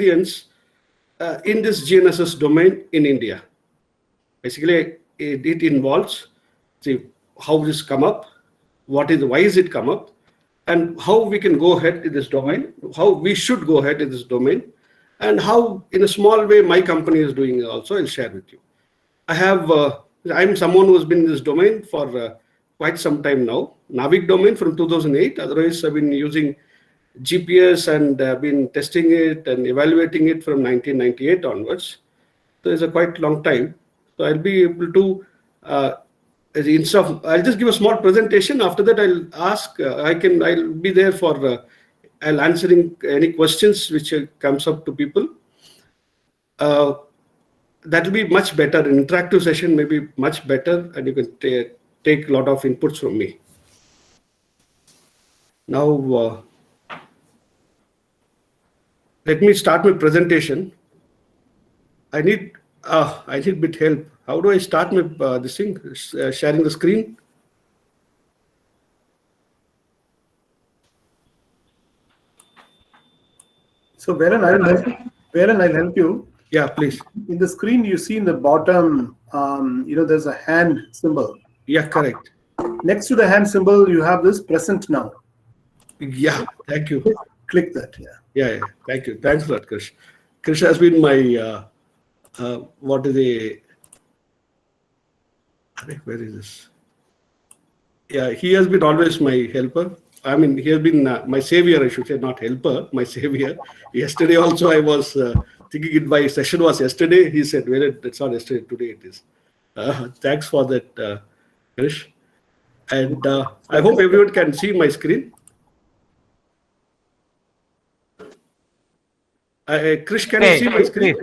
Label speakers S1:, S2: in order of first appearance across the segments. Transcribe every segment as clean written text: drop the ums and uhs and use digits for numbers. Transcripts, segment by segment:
S1: experience in this GNSS domain in India. Basically, it involves how this come up, why is it come up, and how we can go ahead in this domain, how we should go ahead in this domain, and how, in a small way, my company is doing it also. I'll share with you. I'm someone who has been in this domain for quite some time now. Navig domain from 2008. Otherwise, I've been using GPS and been testing it and evaluating it from 1998 onwards. So it's a quite long time. So I'll be able to, I'll just give a small presentation. After that, I'll ask, I'll be there for, I'll answering any questions which comes up to people. That will be much better. An interactive session may be much better, and you can take a lot of inputs from me. Now, let me start my presentation. I need a bit help. How do I start my this thing? Sharing the screen.
S2: So, Veeran, I'll help you.
S1: Yeah, please.
S2: In the screen, you see in the bottom, there's a hand symbol.
S1: Yeah, correct.
S2: Next to the hand symbol, you have this present now.
S1: Yeah, thank you.
S2: Click that.
S1: Yeah. Thank you. Thanks a lot, Krish. Krish has been my where is this? Yeah, he has been always my helper. I mean, he has been my savior, I should say, not helper, my savior. Yesterday also, I was thinking my session was yesterday. He said, well, it's not yesterday, today it is. Thanks for that, Krish. And I hope everyone can see my screen. Krish, can you see my screen?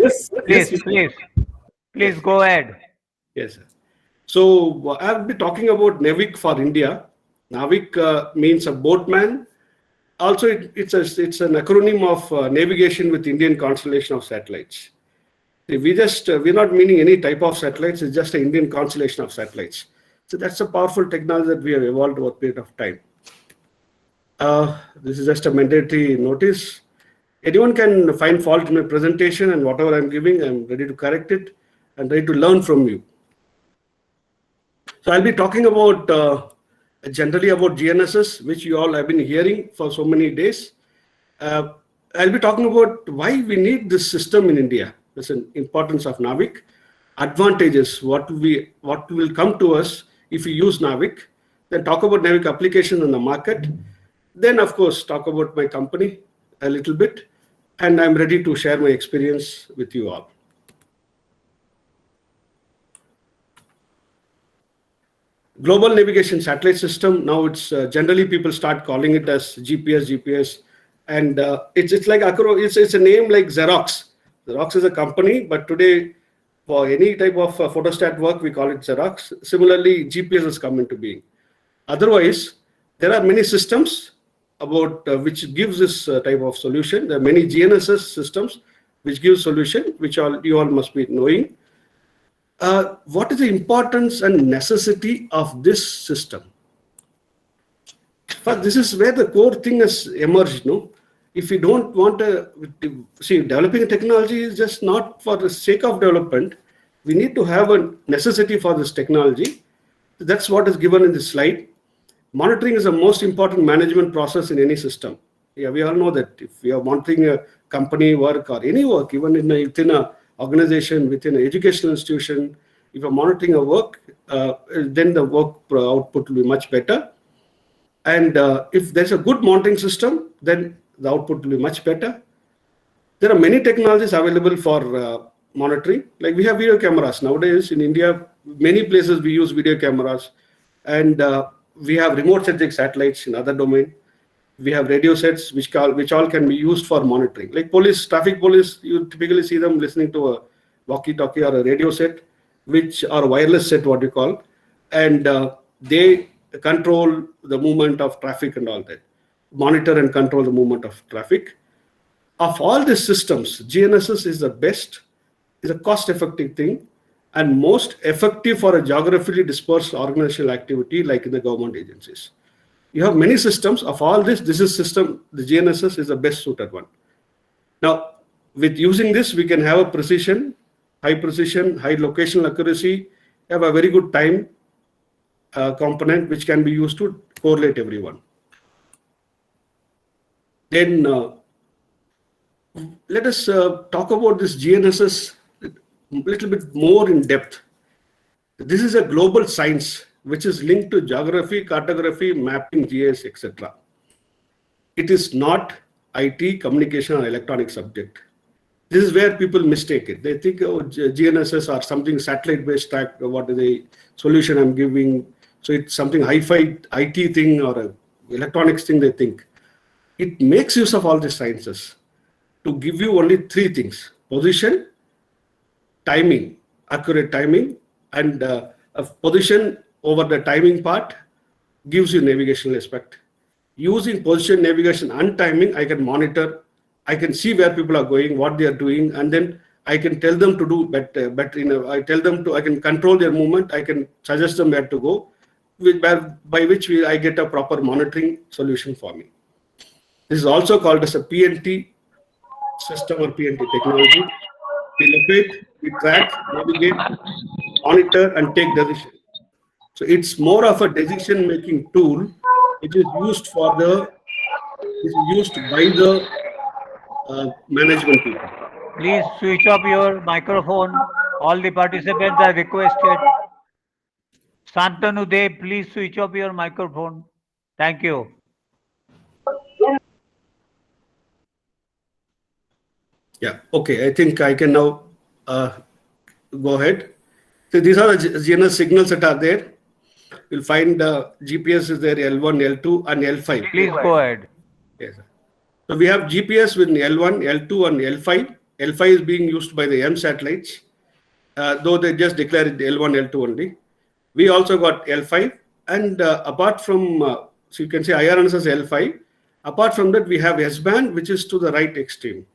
S3: Please go ahead.
S1: Yes, sir. So I'll be talking about NAVIC for India. NAVIC means a boatman. Also, it's an acronym of navigation with Indian constellation of satellites. We're not meaning any type of satellites. It's just an Indian constellation of satellites. So that's a powerful technology that we have evolved over a period of time. This is just a mandatory notice. Anyone can find fault in my presentation, and whatever I'm giving, I'm ready to correct it and ready to learn from you. So I'll be talking about generally about GNSS, which you all have been hearing for so many days. I'll be talking about why we need this system in India. There's an importance of NAVIC, advantages, what will come to us if we use NAVIC, then talk about NAVIC applications in the market, then of course talk about my company a little bit, and I'm ready to share my experience with you all. Global Navigation Satellite System. Now it's generally people start calling it as GPS, and it's like it's a name like Xerox. Xerox is a company, but today for any type of photostat work we call it Xerox. Similarly, GPS has come into being. Otherwise, there are many systems about which gives this type of solution. There are many GNSS systems which give solution, which you all must be knowing. What is the importance and necessity of this system? But this is where the core thing has emerged. No, if you don't want to see, developing a technology is just not for the sake of development. We need to have a necessity for this technology. That's what is given in this slide. Monitoring is the most important management process in any system. Yeah, we all know that if we are monitoring a company work or any work, even within a organization, within an educational institution, if you're monitoring a work, then the work output will be much better. And if there's a good monitoring system, then the output will be much better. There are many technologies available for monitoring. Like we have video cameras nowadays in India. Many places we use video cameras, and we have remote sensing satellites in other domain. We have radio sets which all can be used for monitoring. Like traffic police, you typically see them listening to a walkie-talkie or a radio set, or a wireless set, what you call, and they control the movement of traffic and all that, monitor and control the movement of traffic. Of all these systems, GNSS is the best, is a cost-effective thing, and most effective for a geographically dispersed organizational activity like in the government agencies. You have many systems. Of all this is system, the GNSS is the best suited one. Now, with using this, we can have a precision, high locational accuracy, have a very good time component which can be used to correlate everyone. Then let us talk about this GNSS a little bit more in depth. This is a global science which is linked to geography, cartography, mapping, GIS, etc. It is not IT, communication, or electronic subject. This is where people mistake it. They think, oh, GNSS or something satellite-based track, what is the solution I'm giving? So it's something hi-fi IT thing or a electronics thing, they think. It makes use of all these sciences to give you only three things: position, timing, accurate timing, and a position over the timing part gives you navigational aspect. Using position, navigation, and timing, I can monitor, I can see where people are going, what they are doing, and then I can tell them to do better. I can control their movement, I can suggest them where to go, by which I get a proper monitoring solution for me. This is also called as a PNT system or PNT technology. We locate, we track, navigate, monitor, and take decision. So it's more of a decision-making tool which is used by the management people.
S3: Please switch off your microphone. All the participants are requested. Santanu Dev, please switch off your microphone. Thank you.
S1: Yeah, okay, I think I can now go ahead. So these are the GNSS signals that are there. You'll find GPS is there, L1, L2, and L5.
S3: Please go ahead.
S1: Yes. So we have GPS with L1, L2, and L5. L5 is being used by the M satellites, though they just declared L1, L2 only. We also got L5, and apart from, so you can say IRNS as L5. Apart from that, we have S-band, which is to the right extreme,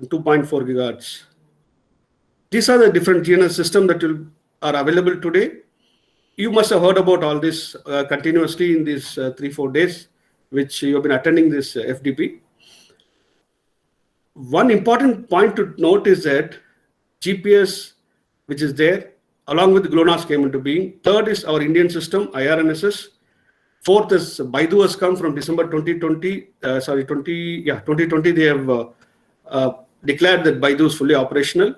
S1: 2.4 gigahertz. These are the different GNSS systems that are available today. You must have heard about all this continuously in these 3-4 days, which you have been attending this FDP. One important point to note is that GPS, which is there, along with GLONASS came into being. Third is our Indian system, IRNSS. Fourth is Baidu has come from December 2020. 2020 they have declared that Baidu is fully operational.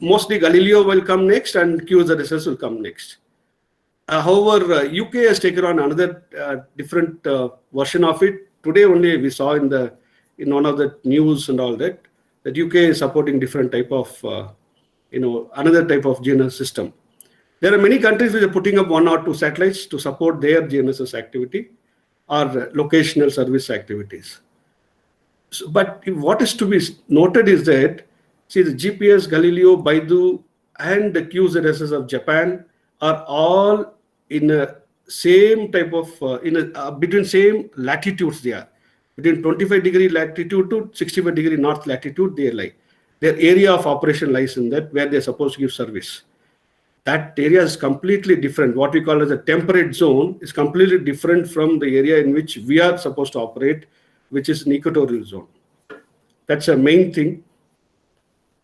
S1: Mostly Galileo will come next and QZSS will come next. However, UK has taken on another different version of it. Today only we saw in one of the news and all that UK is supporting different type of another type of GNSS system. There are many countries which are putting up 1 or 2 satellites to support their GNSS activity or locational service activities. So, but what is to be noted is that, see, the GPS, Galileo, Baidu, and the QZSS of Japan are all in a same type of between same latitudes. They are between 25-degree latitude to 65-degree north latitude. They lie. Their area of operation lies in that, where they're supposed to give service. That area is completely different. What we call as a temperate zone is completely different from the area in which we are supposed to operate, which is an equatorial zone. That's a main thing.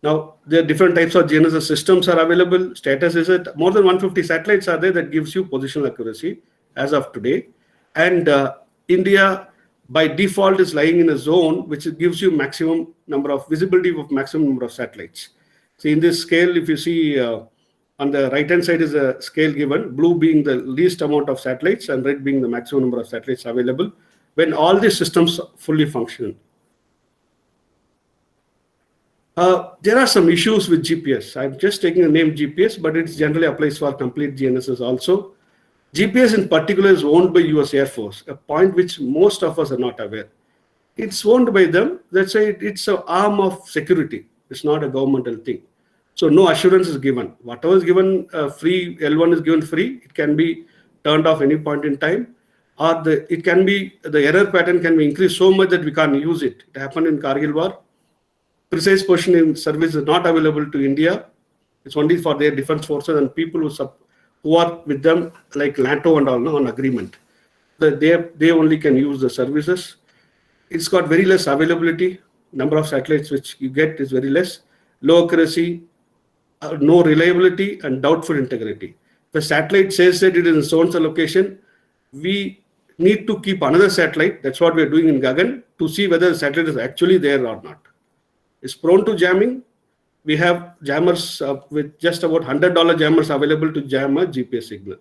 S1: Now, there are different types of GNSS systems are available. Status is that more than 150 satellites are there that gives you positional accuracy as of today. And India, by default, is lying in a zone which gives you maximum number of visibility of maximum number of satellites. See, in this scale, if you see on the right-hand side is a scale given, blue being the least amount of satellites and red being the maximum number of satellites available when all these systems fully function. There are some issues with GPS. I'm just taking the name GPS, but it generally applies for complete GNSS also. GPS in particular is owned by US Air Force, a point which most of us are not aware. It's owned by them. Let's say it's an arm of security. It's not a governmental thing. So no assurance is given. Whatever is given free, L1 is given free. It can be turned off any point in time, or the error pattern can be increased so much that we can't use it. It happened in Kargil War. Precise positioning service is not available to India. It's only for their defense forces and people who are with them, like NATO and all, on agreement. They only can use the services. It's got very less availability. number of satellites which you get is very less, low accuracy, no reliability, and doubtful integrity. The satellite says that it is in so-and-so location. We need to keep another satellite. That's what we are doing in Gagan to see whether the satellite is actually there or not. It's prone to jamming. We have jammers with just about $100 jammers available to jam a GPS signal.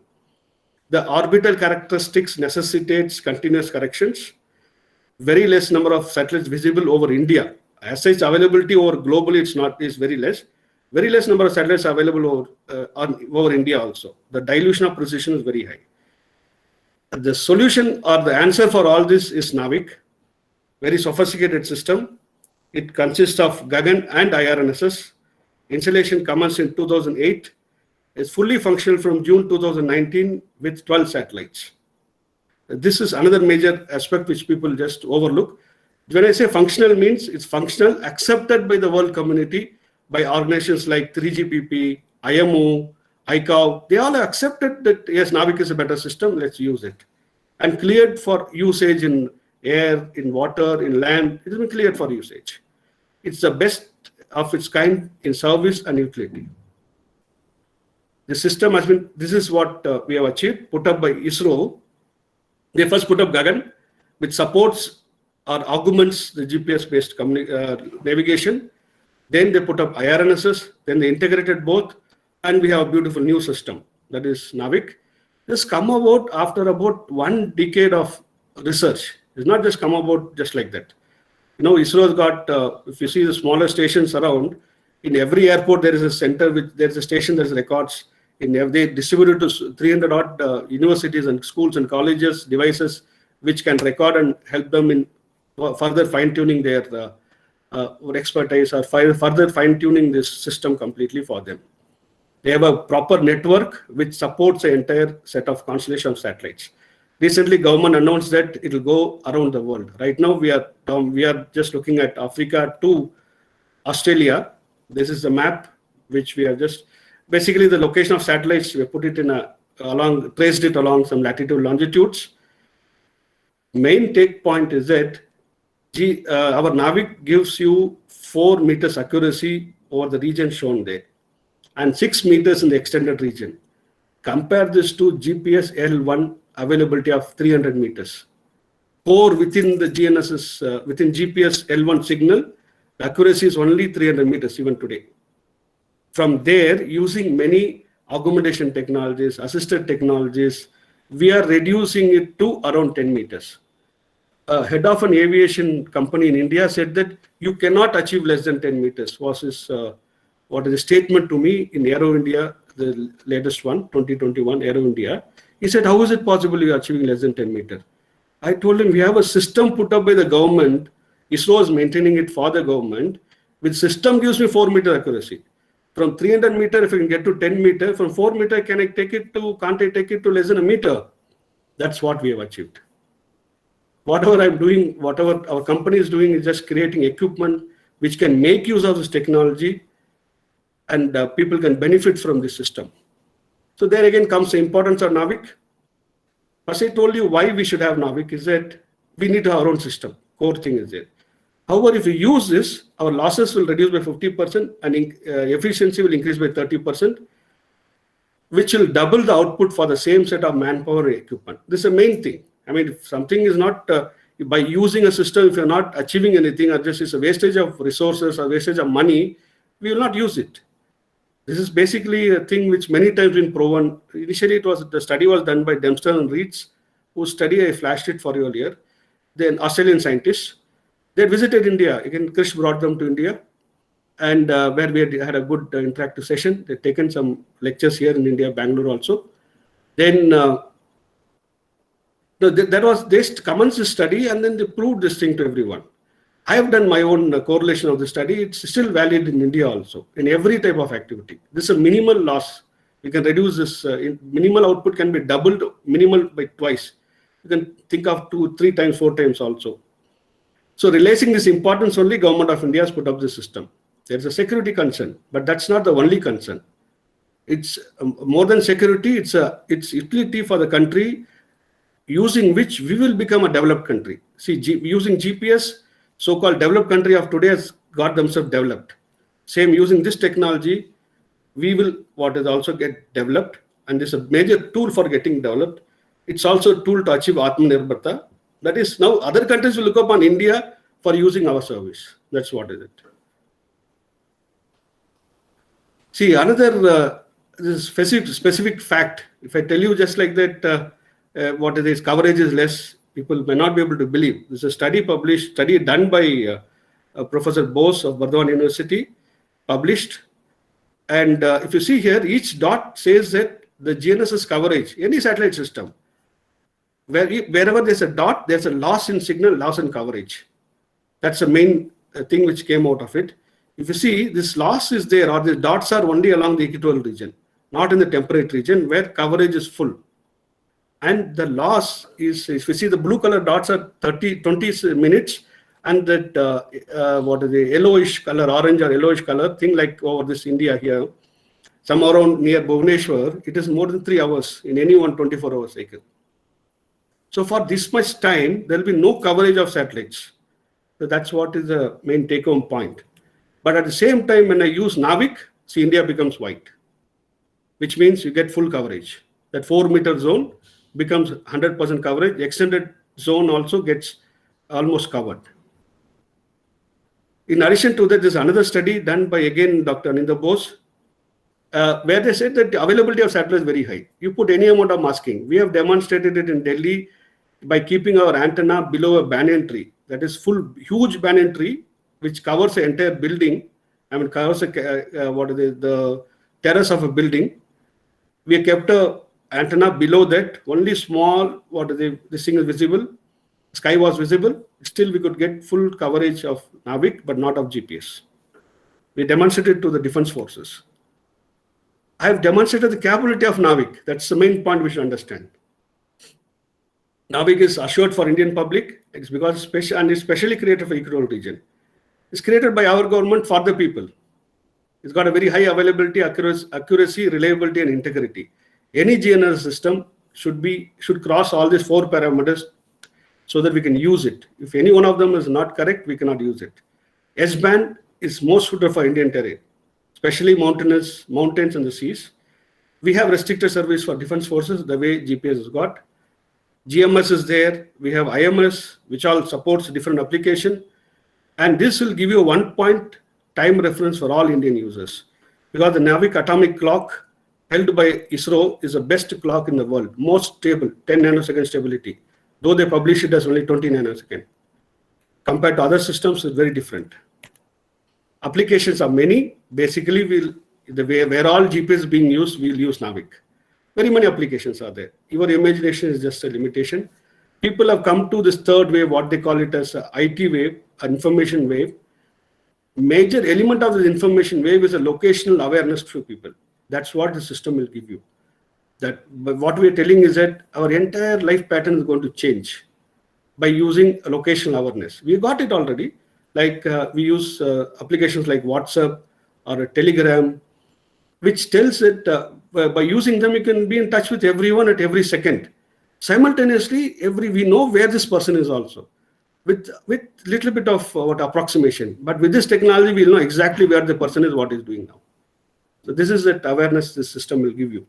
S1: The orbital characteristics necessitates continuous corrections. Very less number of satellites visible over India. As such, availability over globally is very less. Very less number of satellites available over India also. The dilution of precision is very high. The solution or the answer for all this is NAVIC, very sophisticated system. It consists of Gagan and IRNSS. Installation commenced in 2008. It's fully functional from June 2019 with 12 satellites. This is another major aspect which people just overlook. When I say functional, means it's functional, accepted by the world community, by organizations like 3GPP, IMO, ICAO. They all have accepted that yes, NAVIC is a better system, let's use it. And cleared for usage in air, in water, in land. It has been cleared for usage. It's the best of its kind in service and utility. The system has been, this is what we have achieved, put up by ISRO. They first put up Gagan, which supports or augments the GPS-based navigation. Then they put up IRNSS, then they integrated both, and we have a beautiful new system, that is NAVIC. This come about after about 1 decade of research. It's not just come about just like that. You know, ISRO has got, if you see the smaller stations around, in every airport there is a center, there's a station that records. They distribute it to 300 odd universities and schools and colleges, devices which can record and help them in further fine-tuning their expertise or further fine-tuning this system completely for them. They have a proper network which supports the entire set of constellation of satellites. Recently, government announced that it will go around the world. Right now, we are just looking at Africa to Australia. This is the map which we are just basically the location of satellites. We put it in traced it along some latitude longitudes. Main take point is that our NAVIC gives you 4 meters accuracy over the region shown there, and 6 meters in the extended region. Compare this to GPS L1 availability of 300 meters. Core within the GNSS, within GPS L1 signal, the accuracy is only 300 meters even today. From there, using many augmentation technologies, assisted technologies, we are reducing it to around 10 meters. Head of an aviation company in India said that you cannot achieve less than 10 meters. What is a statement to me in Aero India, the latest one, 2021 Aero India. He said, how is it possible you are achieving less than 10 meters? I told him, we have a system put up by the government. ISRO is maintaining it for the government. Which system gives me 4 meter accuracy. From 300 meter, if I can get to 10 meter, from 4 meter, can't I take it to less than a meter? That's what we have achieved. Whatever I'm doing, whatever our company is doing is just creating equipment which can make use of this technology, and people can benefit from this system. So there again comes the importance of NAVIC. As I told you, why we should have NAVIC is that we need our own system. Core thing is there. However, if we use this, our losses will reduce by 50% and efficiency will increase by 30%, which will double the output for the same set of manpower equipment. This is the main thing. I mean, if something is not, by using a system, if you're not achieving anything, or just is a wastage of resources or wastage of money, we will not use it. This is basically a thing which many times been proven. Initially, the study was done by Dempster and Reeds, whose study I flashed it for you earlier. Then Australian scientists, they visited India. Again, Krish brought them to India, and where we had a good interactive session. They've taken some lectures here in India, Bangalore also. Then they commenced the study, and then they proved this thing to everyone. I have done my own correlation of the study. It's still valid in India also, in every type of activity. This is a minimal loss. We can reduce this. Minimal output can be doubled, minimal by twice. You can think of 2, 3 times, 4 times also. So realizing this importance, only Government of India has put up this system. There's a security concern, but that's not the only concern. It's more than security. It's utility for the country, using which we will become a developed country. See, using GPS, so-called developed country of today has got themselves developed. Same using this technology, we will what is also get developed, and this is a major tool for getting developed. It's also a tool to achieve Atmanirbharta. That is, now other countries will look upon India for using our service. That's what is it. See, another this specific fact, if I tell you just like that, what is this, coverage is less, people may not be able to believe. This is a study done by Professor Bose of Burdwan University, published. And if you see here, each dot says that the GNSS coverage, any satellite system, wherever there's a dot, there's a loss in signal, loss in coverage. That's the main thing which came out of it. If you see, this loss is there, or the dots are only along the equatorial region, not in the temperate region where coverage is full. And the loss is, if you see, the blue color dots are 20 minutes, and that what is the yellowish color, orange or yellowish color thing, like over this India here, somewhere around near Bhubaneswar, it is more than 3 hours in any one 24-hour cycle. So for this much time, there will be no coverage of satellites. So that's what is the main take-home point. But at the same time, when I use NAVIC, see, India becomes white, which means you get full coverage. That 4-meter zone becomes 100% coverage. The extended zone also gets almost covered. In addition to that, there's another study done by, again, Dr. Anindya Bose, where they said that the availability of satellites is very high. You put any amount of masking. We have demonstrated it in Delhi by keeping our antenna below a banyan tree. That is huge banyan tree, which covers the entire building. I mean, covers the terrace of a building. We kept a antenna below that, only small, this thing is visible. Sky was visible. Still, we could get full coverage of NAVIC, but not of GPS. We demonstrated to the defense forces. I have demonstrated the capability of NAVIC. That's the main point we should understand. NAVIC is assured for Indian public. It's because it's specially created for equatorial region. It's created by our government for the people. It's got a very high availability, accuracy, reliability, and integrity. Any GNSS system should cross all these 4 parameters so that we can use it. If any one of them is not correct, we cannot use it. S-band is most suited for Indian terrain, especially mountains and the seas. We have restricted service for defense forces the way GPS has got. GMS is there. We have IMS, which all supports different application. And this will give you a 1-point time reference for all Indian users. Because the NAVIC atomic clock held by ISRO is the best clock in the world, most stable, 10 nanosecond stability. Though they publish it as only 20 nanosecond. Compared to other systems, it's very different. Applications are many. Basically, where all GPS is being used, we'll use NAVIC. Very many applications are there. Your imagination is just a limitation. People have come to this third wave, what they call it as a IT wave, an information wave. Major element of this information wave is a locational awareness for people. That's what the system will give you. But what we are telling is that our entire life pattern is going to change by using a locational awareness. We got it already. Like we use applications like WhatsApp or a Telegram, which tells that by using them, you can be in touch with everyone at every second. Simultaneously, we know where this person is also, with little bit of approximation. But with this technology, we'll know exactly where the person is, what he's doing now. So this is that awareness this system will give you.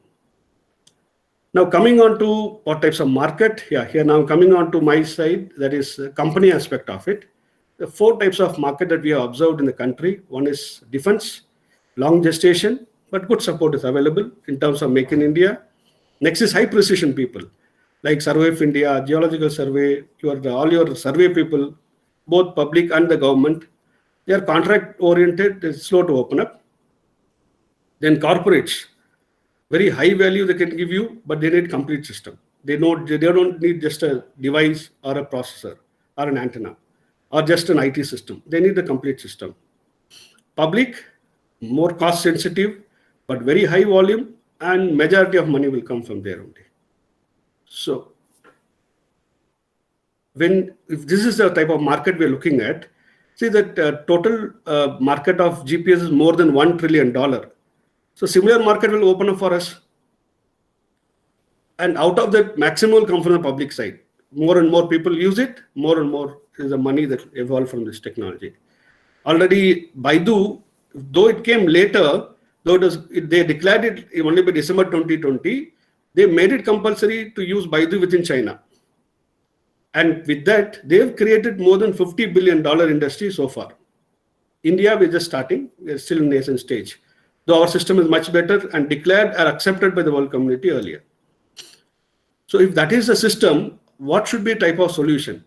S1: Now coming on to what types of market, here now coming on to my side, that is the company aspect of it. The 4 types of market that we have observed in the country. One is defense, long gestation, but good support is available in terms of Make in India. Next is high precision people, like Survey of India, Geological Survey, all your survey people, both public and the government. They are contract oriented, it's slow to open up. Then corporates, very high value they can give you, but they need complete system. They don't need just a device or a processor or an antenna or just an IT system. They need the complete system. Public, more cost sensitive, but very high volume, and majority of money will come from there only. So if this is the type of market we're looking at, see that total market of GPS is more than $1 trillion. So similar market will open up for us. And out of that, maximum will come from the public side. More and more people use it, more and more is the money that evolved from this technology. Already Baidu, though it came later, they declared it only by December 2020, they made it compulsory to use Baidu within China. And with that, they've created more than $50 billion industry so far. India, we're just starting, we're still in nascent stage. Though our system is much better and declared or accepted by the world community earlier. So if that is the system, what should be a type of solution?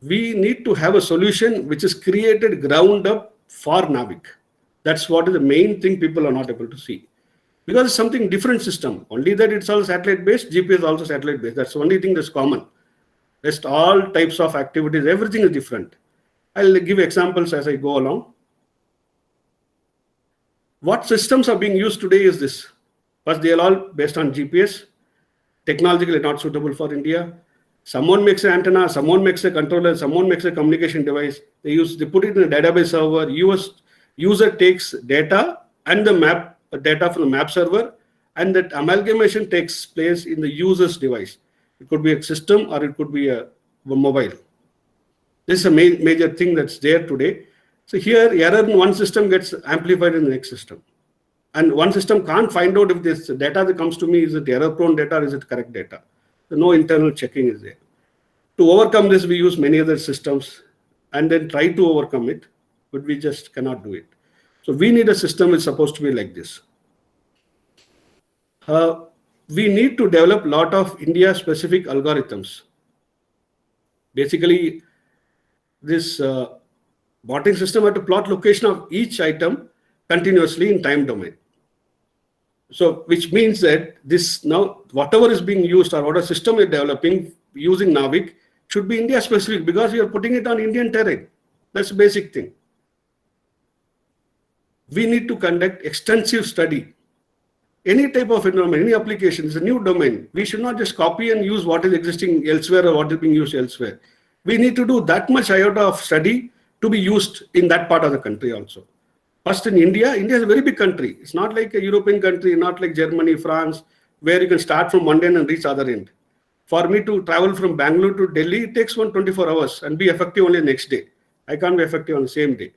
S1: We need to have a solution which is created ground up for NAVIC. That's what is the main thing people are not able to see. Because it's something different system. Only that it's all satellite based, GPS also satellite based. That's the only thing that's common. Rest all types of activities, everything is different. I'll give examples as I go along. What systems are being used today is this. First, they are all based on GPS. Technologically not suitable for India. Someone makes an antenna, someone makes a controller, someone makes a communication device. They put it in a database server. User takes data and the map data from the map server, and that amalgamation takes place in the user's device. It could be a system or it could be a mobile. This is a major thing that's there today. So here, error in one system gets amplified in the next system. And one system can't find out if this data that comes to me, is it error-prone data or is it correct data? So no internal checking is there. To overcome this, we use many other systems and then try to overcome it, but we just cannot do it. So we need a system that's supposed to be like this. We need to develop a lot of India-specific algorithms. Basically, this botting system had to plot location of each item continuously in time domain. So, which means that this now, whatever is being used or whatever system you're developing using NAVIC should be India specific because you're putting it on Indian terrain. That's the basic thing. We need to conduct extensive study. Any type of environment, any application is a new domain. We should not just copy and use what is existing elsewhere or what is being used elsewhere. We need to do that much iota of study to be used in that part of the country also. First in India is a very big country. It's not like a European country, not like Germany, France, where you can start from one end and reach other end. For me to travel from Bangalore to Delhi, it takes 24 hours and be effective only the next day. I can't be effective on the same day.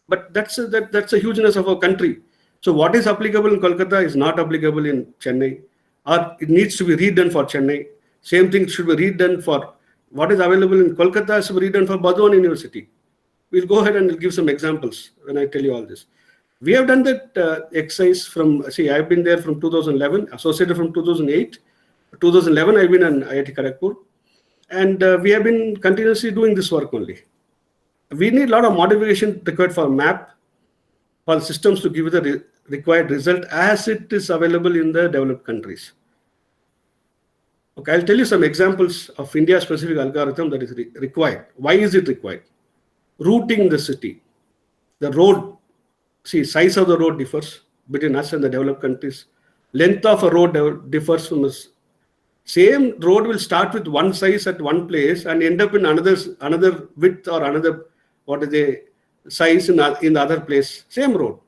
S1: But that's a hugeness of our country. So what is applicable in Kolkata is not applicable in Chennai, or it needs to be redone for Chennai. Same thing should be redone for what is available in Kolkata should be redone for Burdwan University. We'll go ahead and we'll give some examples when I tell you all this. We have done that exercise from, I've been there from 2011, associated from 2008. 2011, I've been in IIT Kharagpur. And we have been continuously doing this work only. We need a lot of modification required for map, for systems to give the required result as it is available in the developed countries. Okay, I'll tell you some examples of India-specific algorithm that is required. Why is it required? Routing the city. The road, size of the road differs between us and the developed countries. Length of a road differs from us. Same road will start with one size at one place and end up in another width or another size in the other place. Same road.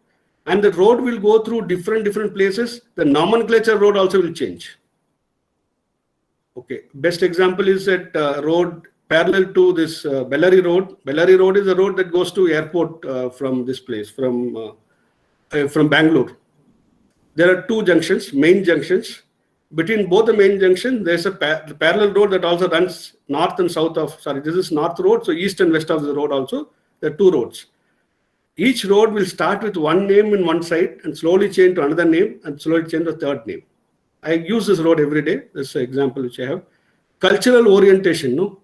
S1: And the road will go through different places. The nomenclature road also will change. Okay, best example is that road parallel to this Bellary Road. Bellary Road is a road that goes to airport from this place, from Bangalore. There are two junctions, main junctions. Between both the main junctions, there's a parallel road that also runs north and south of, this is north road, so east and west of the road also, there are two roads. Each road will start with one name in one side and slowly change to another name and slowly change to a third name. I use this road every day. This is an example which I have. Cultural orientation, no?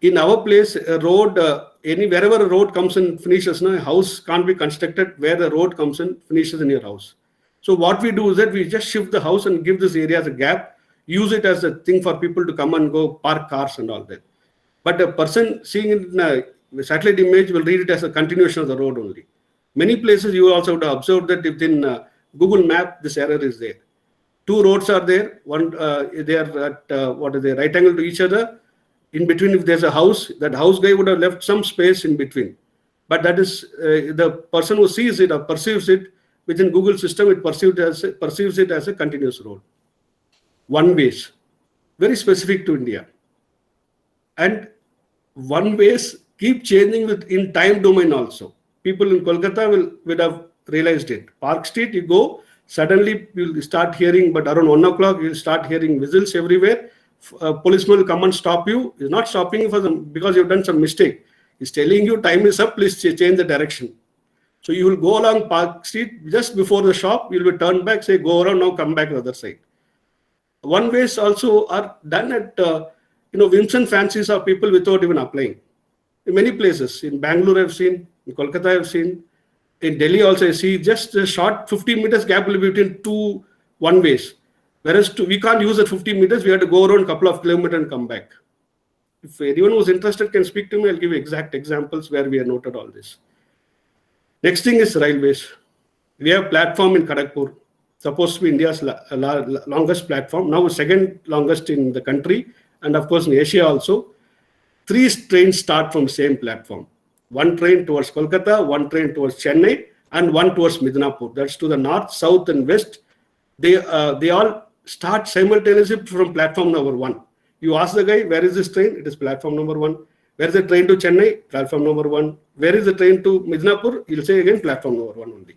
S1: In our place, a road, wherever a road comes and finishes, no, a house can't be constructed where the road comes and finishes in your house. So what we do is that we just shift the house and give this area as a gap, use it as a thing for people to come and go park cars and all that. But a person seeing it in a satellite image will read it as a continuation of the road only. Many places you also would have observed that within Google Map, this error is there. Two roads are there. One, they are at right angle to each other. In between, if there's a house, that house guy would have left some space in between. But that is the person who sees it or perceives it within Google system, it perceives it as a continuous road. One ways, very specific to India. And one ways keep changing in time domain also. People in Kolkata would have realized it. Park Street, you go, suddenly you'll start hearing, but around 1 o'clock, you'll start hearing whistles everywhere. A policeman will come and stop you. He's not stopping you because you've done some mistake. He's telling you time is up, please change the direction. So you will go along Park Street just before the shop, you'll be turned back, say, go around now, come back to the other side. One ways also are done at, whims and fancies of people without even applying. In many places, in Bangalore I've seen, in Kolkata I've seen, in Delhi also I see just a short 15 meters gap will be between two one ways. Whereas we can't use that 50 meters, we have to go around a couple of kilometers and come back. If anyone who's interested can speak to me, I'll give you exact examples where we have noted all this. Next thing is railways. We have platform in Kharagpur, supposed to be India's longest platform, now second longest in the country, and of course in Asia also. 3 trains start from same platform. 1 train towards Kolkata, 1 train towards Chennai, and 1 towards Midnapur. That's to the north, south, and west. They all start simultaneously from platform number 1. You ask the guy, where is this train? It is platform number 1. Where is the train to Chennai? Platform number 1. Where is the train to Midnapur? He'll say again platform number 1 only.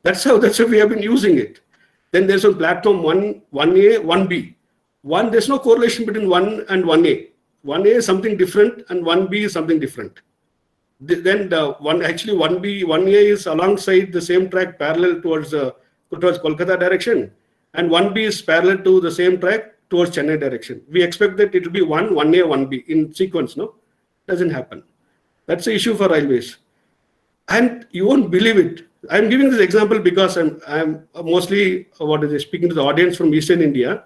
S1: That's how we have been using it. Then there's on platform 1A, 1B. There's no correlation between 1 and 1A. 1A is something different and 1B is something different. Then 1B, 1A is alongside the same track parallel towards Kolkata direction, and 1B is parallel to the same track towards Chennai direction. We expect that it will be 1A, 1B in sequence, no? Doesn't happen. That's the issue for railways. And you won't believe it. I'm giving this example because I'm mostly speaking to the audience from Eastern India.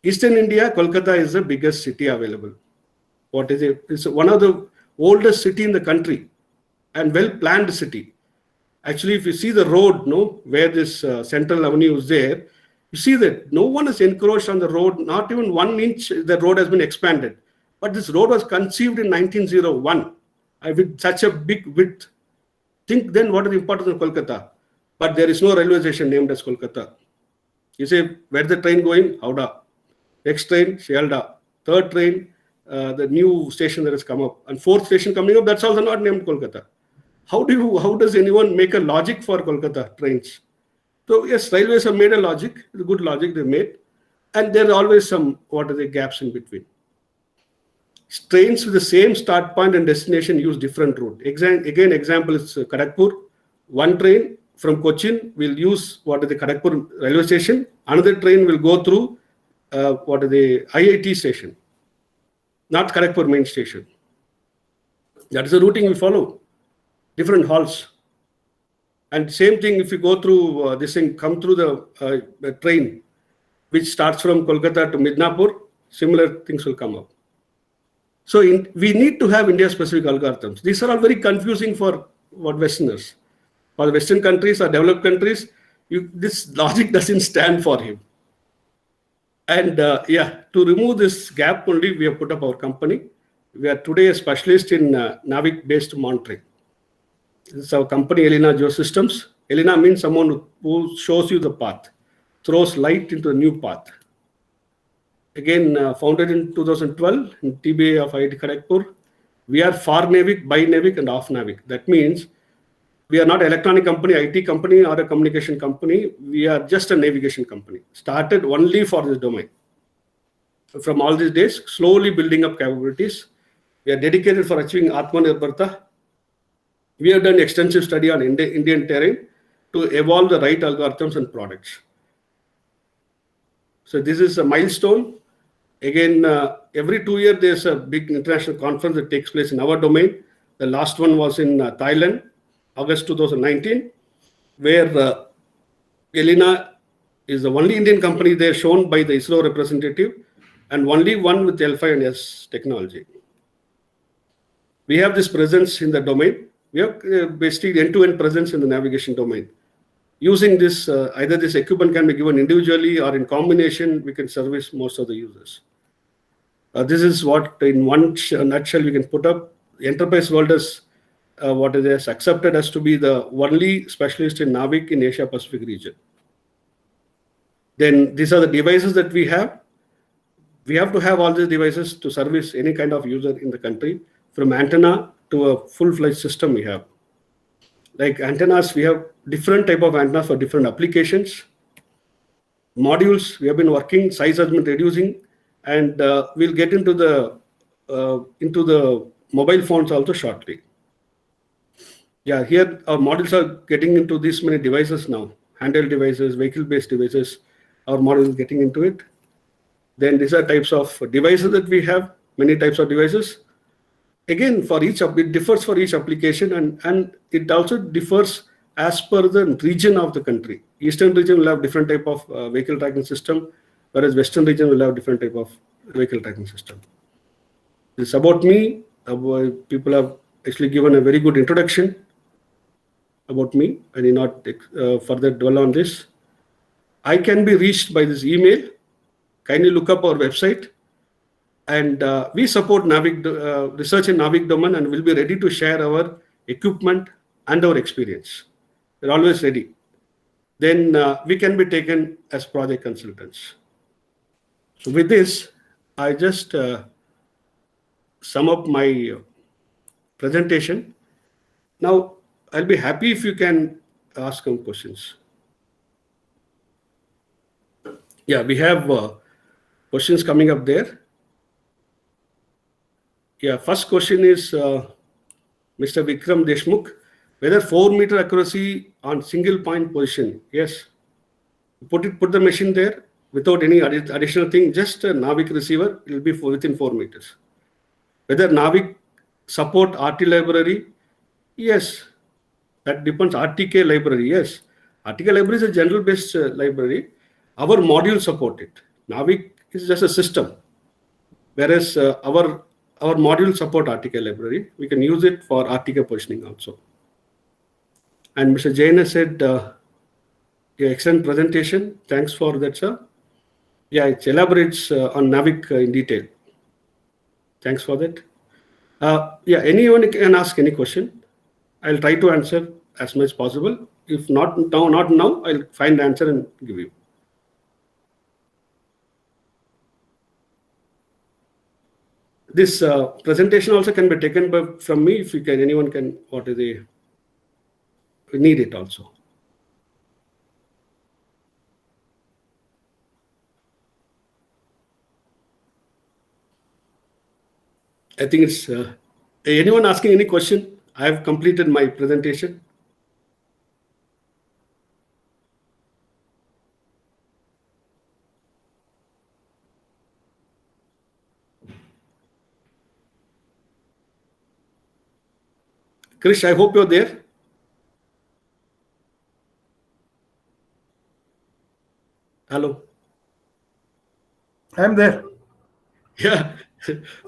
S1: Eastern India, Kolkata is the biggest city available. It's one of the oldest city in the country and well-planned city. Actually, if you see the road, where this Central Avenue is there, you see that no one has encroached on the road, not even 1 inch the road has been expanded. But this road was conceived in 1901 with such a big width. Think then what is the importance of Kolkata? But there is no railway station named as Kolkata. You say, where's the train going? Howrah. Next train, Shialda. Third train, the new station that has come up. And 4th station coming up, that's also not named Kolkata. How does anyone make a logic for Kolkata trains? So yes, railways have made a logic, the good logic they made. And there are always some, gaps in between. Trains with the same start point and destination use different route. Example is Kharagpur. 1 train from Cochin will use Kharagpur railway station. Another train will go through IIT station, not Kharagpur main station. That is the routing we follow. Different halls. And same thing if you go through come through the train which starts from Kolkata to Midnapur, similar things will come up. So we need to have India-specific algorithms. These are all very confusing for Westerners. For the Western countries or developed countries, this logic doesn't stand for him. And to remove this gap only, we have put up our company. We are today a specialist in Navic-based monitoring. This is our company, Elina Geosystems. Elina means someone who shows you the path, throws light into a new path. Again, founded in 2012 in TBA of IIT Kharagpur. We are for Navic, by Navic, and off Navic. That means we are not an electronic company, IT company, or a communication company. We are just a navigation company. Started only for this domain. From all these days, slowly building up capabilities. We are dedicated for achieving Atmanirbharta. We have done extensive study on Indian terrain to evolve the right algorithms and products. So this is a milestone. Again, every 2 years, there's a big international conference that takes place in our domain. The last one was in Thailand, August 2019, where Elina is the only Indian company there shown by the ISRO representative and only one with L5 and S technology. We have this presence in the domain. We have basically end-to-end presence in the navigation domain. Using this, either this equipment can be given individually or in combination, we can service most of the users. This is what, in one nutshell, we can put up. The enterprise world has accepted us to be the only specialist in Navic in Asia Pacific region. Then these are the devices that we have. we have to have all these devices to service any kind of user in the country, from antenna to a full-fledged system we have. Like antennas, we have different type of antennas for different applications. Modules, we have been working, size has been reducing, and we'll get into the mobile phones also shortly. Yeah, here our modules are getting into this many devices now, handheld devices, vehicle-based devices. Our model is getting into it. Then these are types of devices that we have, many types of devices. Again, for each, it differs for each application, and it also differs as per the region of the country. Eastern region will have different type of vehicle tracking system, whereas Western region will have different type of vehicle tracking system. This is about me. People have actually given a very good introduction about me. I need not further dwell on this. I can be reached by this email. Kindly look up our website. And we support NAVIC research in NAVIC domain, and we'll be ready to share our equipment and our experience. We're always ready. Then we can be taken as project consultants. So with this, I just sum up my presentation. Now, I'll be happy if you can ask some questions. Yeah, we have questions coming up there. Yeah, first question is Mr. Vikram Deshmukh, whether 4-meter accuracy on single point position. Yes, put the machine there without any additional thing, just a NAVIC receiver, it will be within 4 meters. Whether NAVIC support RT library, yes, that depends. RTK library, yes. RTK library is a general based library. Our module support it. NAVIC is just a system, whereas our module support RTK library. We can use it for RTK positioning also. And Mr. Jain has said, yeah, excellent presentation. Thanks for that, sir. Yeah, it elaborates on NAVIC in detail. Thanks for that. Yeah, anyone can ask any question. I'll try to answer as much as possible. If not now, I'll find the answer and give you. This presentation also can be taken from me if you can. Anyone can. What is the? We need it also. I think it's anyone asking any question. I have completed my presentation. Krish, I hope you're there. Hello.
S2: I'm there.
S1: Yeah,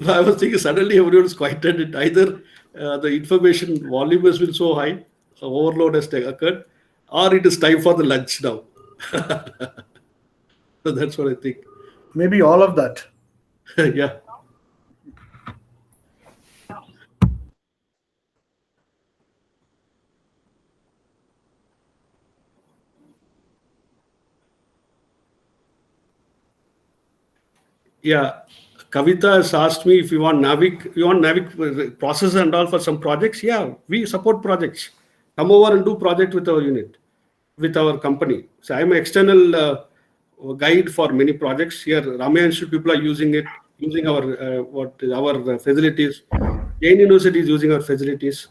S1: I was thinking suddenly everyone is quieted. Either the information volume has been so high, overload has occurred, or it is time for the lunch now. So that's what I think.
S2: Maybe all of that.
S1: Yeah. Yeah, Kavita has asked me if you want NAVIC processor and all for some projects. Yeah, we support projects. Come over and do project with our unit, with our company. So I'm an external guide for many projects here. Ramaya Institute people are using it, using our facilities. Jain University is using our facilities.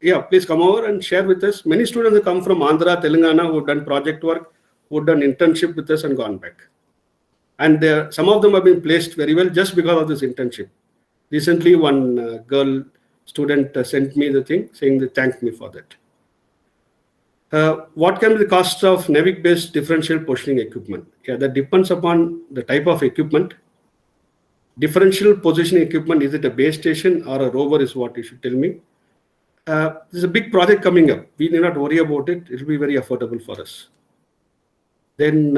S1: Yeah, please come over and share with us. Many students have come from Andhra, Telangana who have done project work, who have done internship with us and gone back. And some of them have been placed very well just because of this internship. Recently, one girl student sent me the thing saying they thanked me for that. What can be the cost of NAVIC-based differential positioning equipment? Yeah, that depends upon the type of equipment. Differential positioning equipment, is it a base station or a rover is what you should tell me. There's a big project coming up. We need not worry about it. It will be very affordable for us. Then,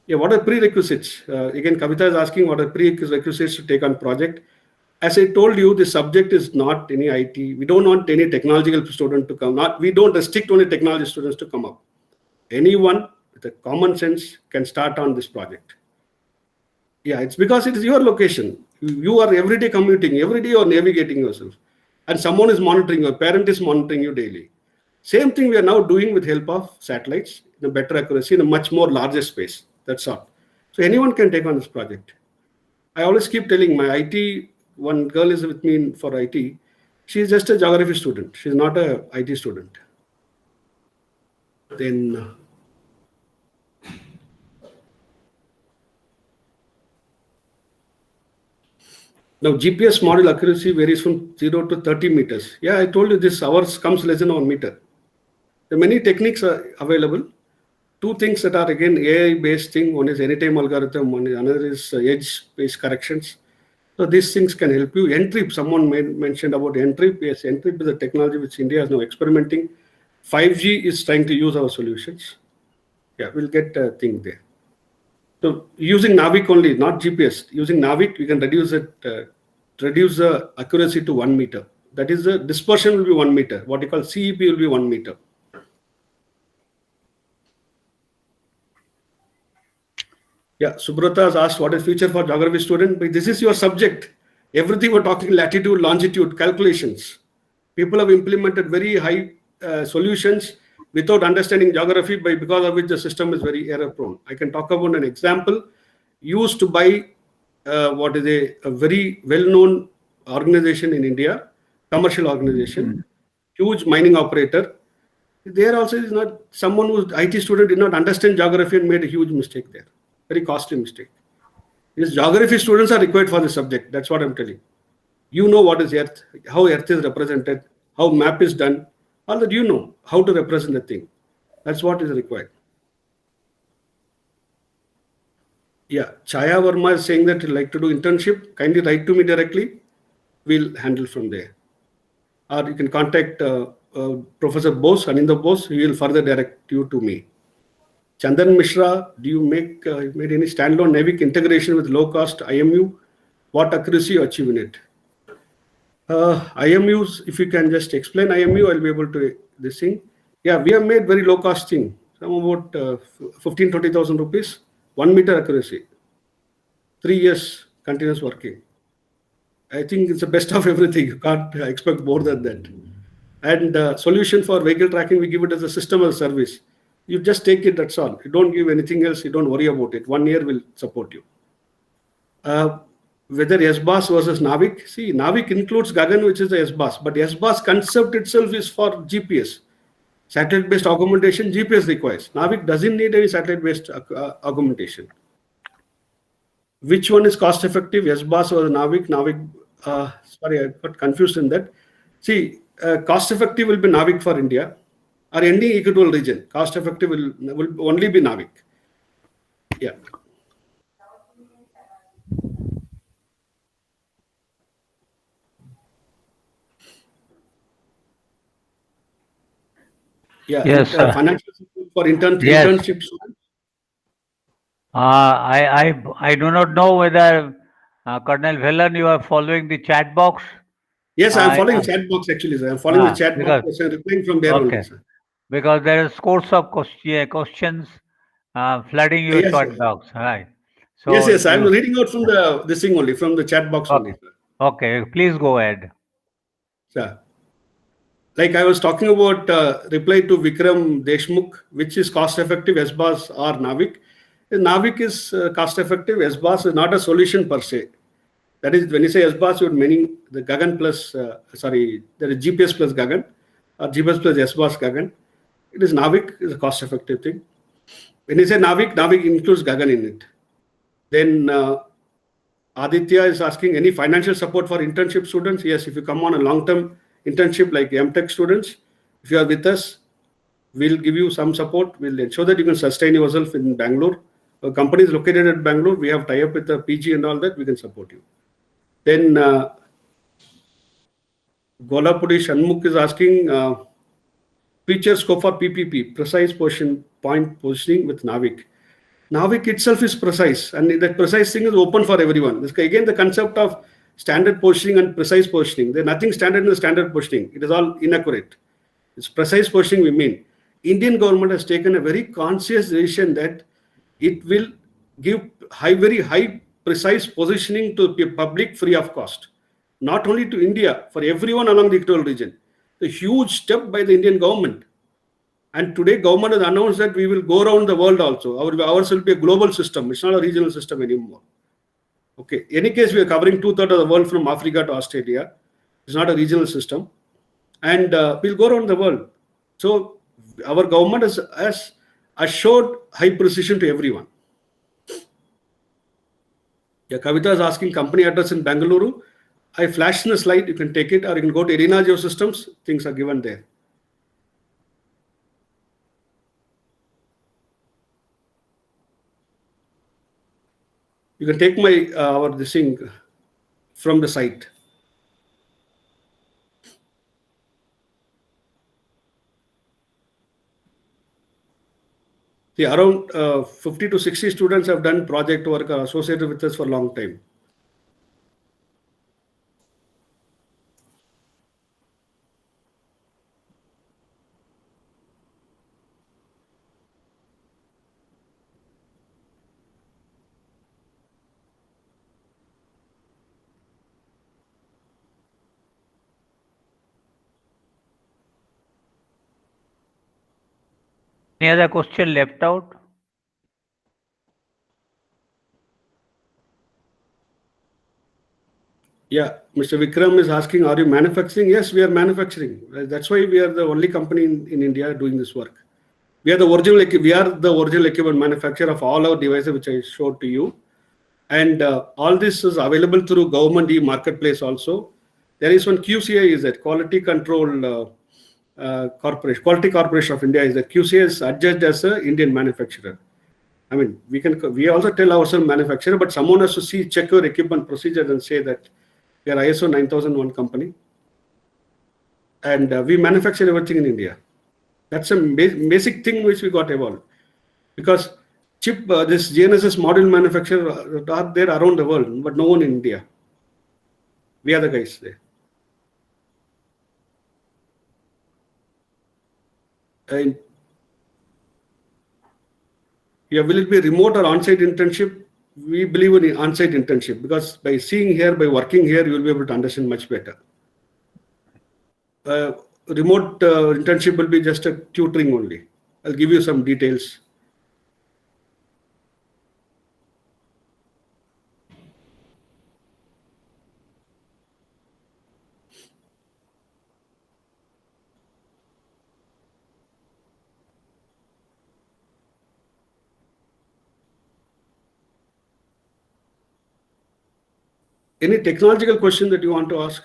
S1: yeah, what are prerequisites? Again, Kavita is asking what are prerequisites to take on project. As I told you, the subject is not any IT. We don't want any technological student to come. We don't restrict only technology students to come up. Anyone with a common sense can start on this project. Yeah, it's because it is your location. You are every day commuting, every day you are navigating yourself. And someone is monitoring, your parent is monitoring you daily. Same thing we are now doing with help of satellites in a better accuracy in a much more larger space. That's all. So anyone can take on this project. I always keep telling my IT, one girl is with me for IT. She's just a geography student. She's not a IT student. Then now GPS model accuracy varies from 0 to 30 meters. Yeah, I told you this ours comes less than 1 meter. The many techniques are available. Two things that are again AI based thing. One is anytime algorithm, another is edge based corrections. So these things can help you. Ntrip, someone mentioned about Ntrip. Yes, Ntrip is a technology which India is now experimenting. 5G is trying to use our solutions. Yeah, we'll get a thing there. So using Navic only, not GPS. Using Navic, we can reduce the accuracy to 1 meter. That is the dispersion will be 1 meter. What you call CEP will be 1 meter. Yeah, Subrata has asked what is future for geography student. But this is your subject. Everything we're talking latitude, longitude, calculations. People have implemented very high solutions without understanding geography, because of which the system is very error prone. I can talk about an example. Used to buy what is a very well-known organization in India, commercial organization, huge mining operator. There also is not someone who's IT student did not understand geography and made a huge mistake there. Very costly mistake. These geography students are required for the subject. That's what I'm telling. You know what is Earth, how Earth is represented, how map is done. All that you know how to represent the thing. That's what is required. Yeah, Chaya Verma is saying that he'd like to do internship. Kindly write to me directly. We'll handle from there. Or you can contact Professor Bose, Anindra Bose. He will further direct you to me. Chandan Mishra, do you made any standalone Navic integration with low-cost IMU? What accuracy you achieve in it? IMUs, if you can just explain IMU, I'll be able to this thing. Yeah, we have made very low-cost thing. Some about 15,000-20,000 rupees, 1 meter accuracy, 3 years continuous working. I think it's the best of everything. You can't expect more than that. And solution for vehicle tracking, we give it as a system as a service. You just take it, that's all. You don't give anything else, you don't worry about it. 1 year will support you. Whether SBAS versus Navic, see, Navic includes Gagan, which is the SBAS, but SBAS concept itself is for GPS. Satellite-based augmentation, GPS requires. Navic doesn't need any satellite-based augmentation. Which one is cost-effective, SBAS or Navic? Sorry, I got confused in that. See, cost-effective will be Navic for India. Or any equatorial region, cost effective will only be Navic. Yeah. Yeah.
S3: Yes, sir.
S1: Financial support for
S3: Yes.
S1: internships.
S3: I do not know whether Colonel Vellon, you are following the chat box.
S1: Yes, I'm following
S3: I-
S1: chat box actually, sir. I'm following the chat
S3: because-
S1: box and replying from there only,
S3: Okay.
S1: sir.
S3: Because there is scores of questions flooding your
S1: Yes,
S3: chat
S1: sir.
S3: box, right? So
S1: Yes, I'm
S3: you-
S1: reading out from this thing only, from the chat box only, sir.
S3: Okay, please go ahead.
S1: Sir. Like I was talking about reply to Vikram Deshmukh, which is cost effective, SBAS or Navic. Navic is cost effective, SBAS is not a solution per se. That is, when you say SBAS, you're meaning the Gagan plus, there is GPS plus Gagan, or GPS plus SBAS Gagan. It is Navic, is a cost effective thing. When you say Navic, Navic includes Gagan in it. Then Aditya is asking any financial support for internship students. Yes, if you come on a long-term internship like MTech students, if you are with us, we'll give you some support. We'll ensure that you can sustain yourself in Bangalore. Our company is located at Bangalore. We have tie-up with the PG and all that. We can support you. Then Golapudi Shanmukh is asking feature scope for PPP, precise point positioning with Navic. Navic itself is precise, and that precise thing is open for everyone. This again the concept of standard positioning and precise positioning. There's nothing standard in the standard positioning. It is all inaccurate. It's precise positioning we mean. Indian government has taken a very conscious decision that it will give very high precise positioning to the public free of cost, not only to India, for everyone along the equatorial region. A huge step by the Indian government. And today, government has announced that we will go around the world also. Ours will be a global system. It's not a regional system anymore. Okay. In any case, we are covering 2/3 of the world from Africa to Australia. It's not a regional system. And we'll go around the world. So our government has assured high precision to everyone. Yeah, Kavita is asking company address in Bengaluru. I flashed in the slide. You can take it, or you can go to Arena Geosystems. Things are given there. You can take this thing from the site. See, around 50 to 60 students have done project work associated with us for a long time.
S3: Any other question left out?
S1: Yeah, Mr. Vikram is asking, are you manufacturing? Yes, we are manufacturing. That's why we are the only company in India doing this work. We are the original equipment manufacturer of all our devices, which I showed to you. And all this is available through government e-marketplace also. There is one QCI, is that Quality Control Corporation, Quality Corporation of India is that QCI is adjudged as an Indian manufacturer. I mean, we also tell ourselves manufacturer, but someone has to check your equipment procedures and say that we are ISO 9001 company. And we manufacture everything in India. That's a basic thing which we got evolved. Because this GNSS module manufacturer are there around the world, but no one in India. We are the guys there. And will it be remote or on-site internship? We believe in on-site internship, because by seeing here, by working here, you will be able to understand much better. Remote internship will be just a tutoring only. I'll give you some details. Any technological question that you want to ask?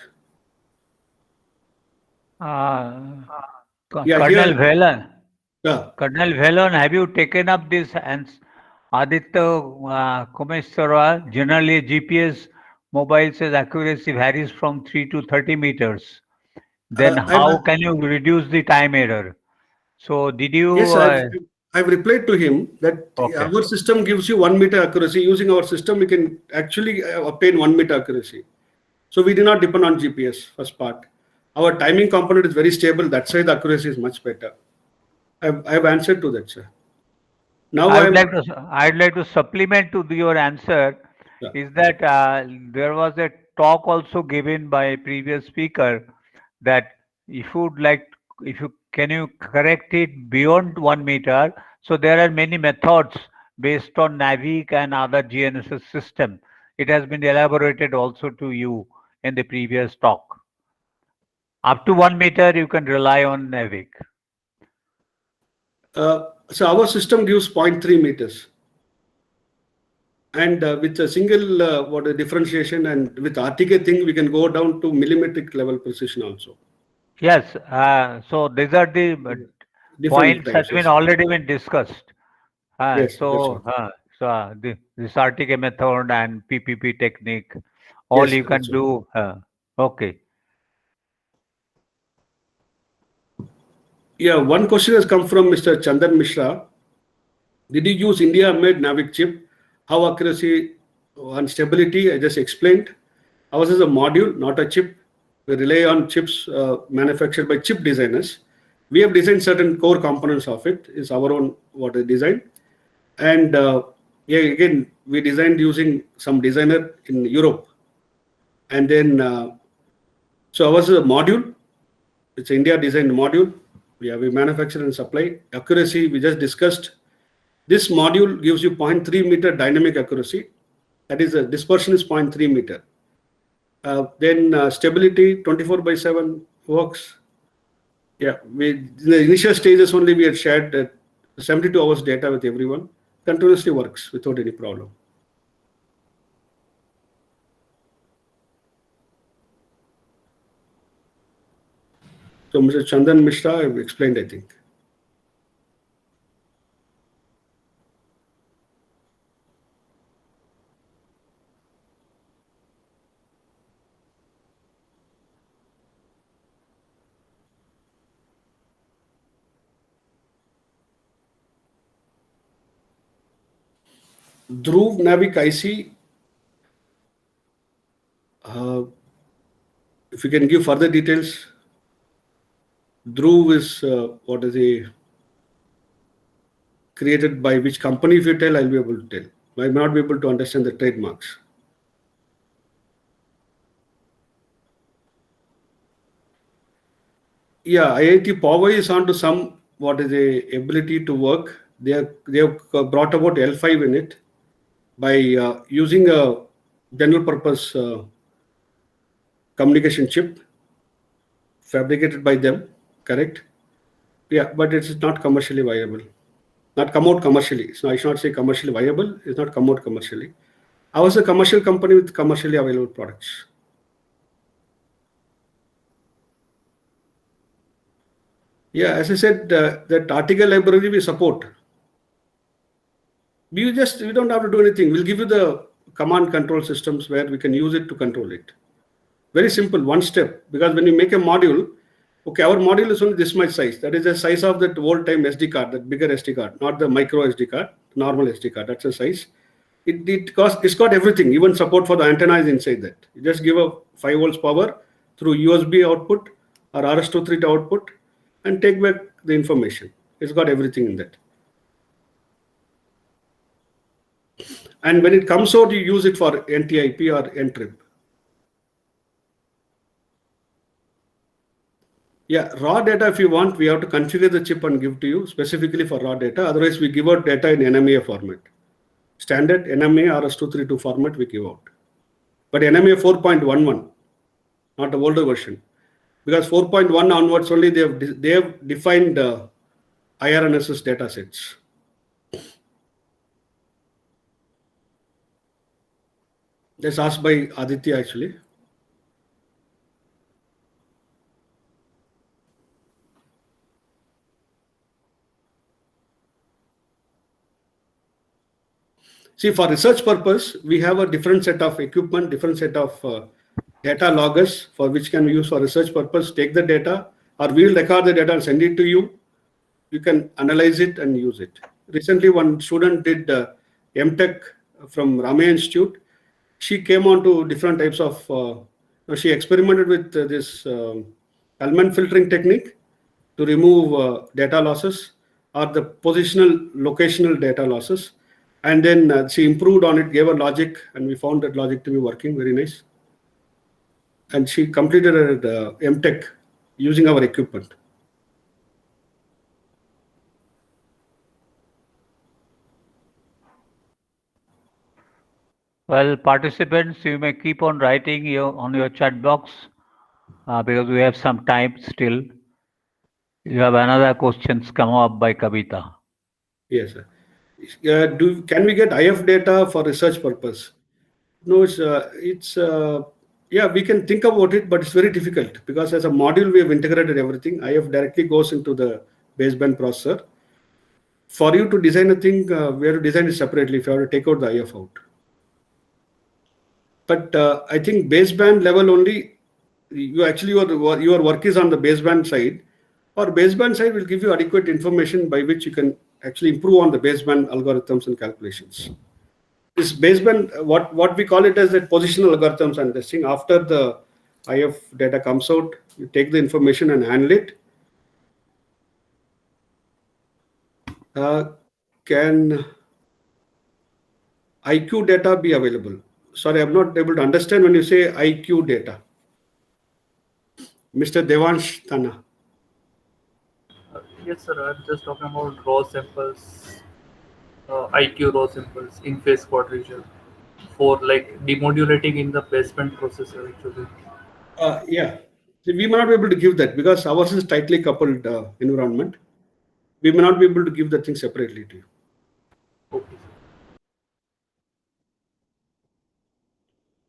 S3: Colonel Velan.
S1: Yeah.
S3: Colonel Velan, have you taken up this? And Aditya Kumeshwara, generally GPS mobile says accuracy varies from 3 to 30 meters. Then how can you reduce the time error? So did you?
S1: Yes, I've replied to him that our system gives you 1 meter accuracy. Using our system, we can actually obtain 1 meter accuracy. So we do not depend on GPS, first part. Our timing component is very stable. That's why the accuracy is much better. I've answered to that, sir. Now
S3: I'd like to supplement to your answer.
S1: Yeah.
S3: Is that there was a talk also given by a previous speaker that if you correct it beyond 1 meter. So there are many methods based on NAVIC and other GNSS system. It has been elaborated also to you in the previous talk. Up to 1 meter, you can rely on NAVIC.
S1: So our system gives 0.3 meters. And with a single differentiation and with RTK thing, we can go down to millimetric level precision also.
S3: Yes. So these are the points that have been already been discussed.
S1: Yes,
S3: so this RTK method and PPP technique, all you can do. Okay.
S1: Yeah, one question has come from Mr. Chandan Mishra. Did you use India-made NAVIC chip? How accuracy and stability? I just explained. Ours is a module, not a chip. We rely on chips manufactured by chip designers. We have designed certain core components of it. It's our own design. And Yeah, again, we designed using some designer in Europe. And then, so ours is a module. It's India designed module. Yeah, we manufacture and supply. Accuracy, we just discussed. This module gives you 0.3 meter dynamic accuracy. That is, dispersion is 0.3 meter. Then stability, 24/7 works. Yeah, in the initial stages only we had shared 72 hours data with everyone. Continuously works without any problem. So Mr. Chandan Mishra, I've explained, I think. Dhruv Navik IC, if you can give further details. Dhruv is what is he created by which company? If you tell, I'll be able to tell. I may not be able to understand the trademarks. Yeah, IIT Powai is onto some what is the ability to work. They have brought about L5 in it by using a general purpose communication chip fabricated by them. Correct? Yeah, but it's not commercially viable. Not come out commercially. So I should not say commercially viable. It's not come out commercially. I was a commercial company with commercially available products. Yeah, as I said, that article library we support. We don't have to do anything. We'll give you the command control systems where we can use it to control it. Very simple, one step. Because when you make a module, okay, our module is only this much size. That is the size of that old time SD card, that bigger SD card, not the micro SD card, normal SD card. That's the size. It's got everything, even support for the antenna is inside that. You just give a 5 volts power through USB output or RS-232 output and take back the information. It's got everything in that. And when it comes out, you use it for NTIP or NTRIP. Yeah, raw data, if you want, we have to configure the chip and give to you specifically for raw data. Otherwise, we give out data in NMEA format. Standard NMEA RS-232 format we give out. But NMEA 4.11, not the older version. Because 4.1 onwards only they have defined IRNSS data sets. That's asked by Aditya actually. See, for research purpose, we have a different set of equipment, different set of data loggers for which can be used for research purpose. Take the data, or we will record the data and send it to you. You can analyze it and use it. Recently, one student did MTech from Ramaya Institute. She came on to different types of, she experimented with this Kalman filtering technique to remove data losses or the positional locational data losses. And then she improved on it, gave her logic, and we found that logic to be working very nice. And she completed her MTech using our equipment.
S3: Well, participants, you may keep on writing on your chat box because we have some time still. You have another questions come up by Kavita.
S1: Yes, sir. Can we get IF data for research purpose? No, yeah, we can think about it, but it's very difficult because as a module, we have integrated everything. IF directly goes into the baseband processor. For you to design a thing, we have to design it separately if you have to take out the IF out. But I think baseband level only, your work is on the baseband side, or baseband side will give you adequate information by which you can actually improve on the baseband algorithms and calculations. This baseband, what we call it as the positional algorithms and testing. After the IF data comes out, you take the information and handle it. IQ data be available. Sorry, I'm not able to understand when you say IQ data. Mr. Devansh Tana.
S4: Yes, sir. I'm just talking about raw samples, IQ raw samples in phase quadrature for like demodulating in the basement processor actually.
S1: Yeah, we may not be able to give that because ours is tightly coupled environment. We may not be able to give the thing separately to you.
S4: Okay.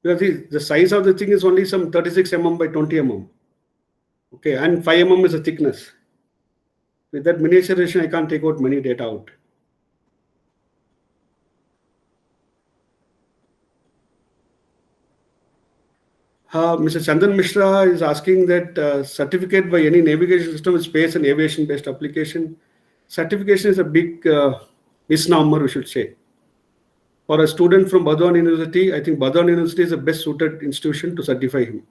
S1: Because the size of the thing is only some 36 mm by 20 mm. Okay, and 5 mm is the thickness. With that miniaturization, I can't take out many data out. Mr. Chandan Mishra is asking that certificate by any navigation system with space and aviation based application. Certification is a big misnomer, we should say. For a student from Burdwan University, I think Burdwan University is the best suited institution to certify him.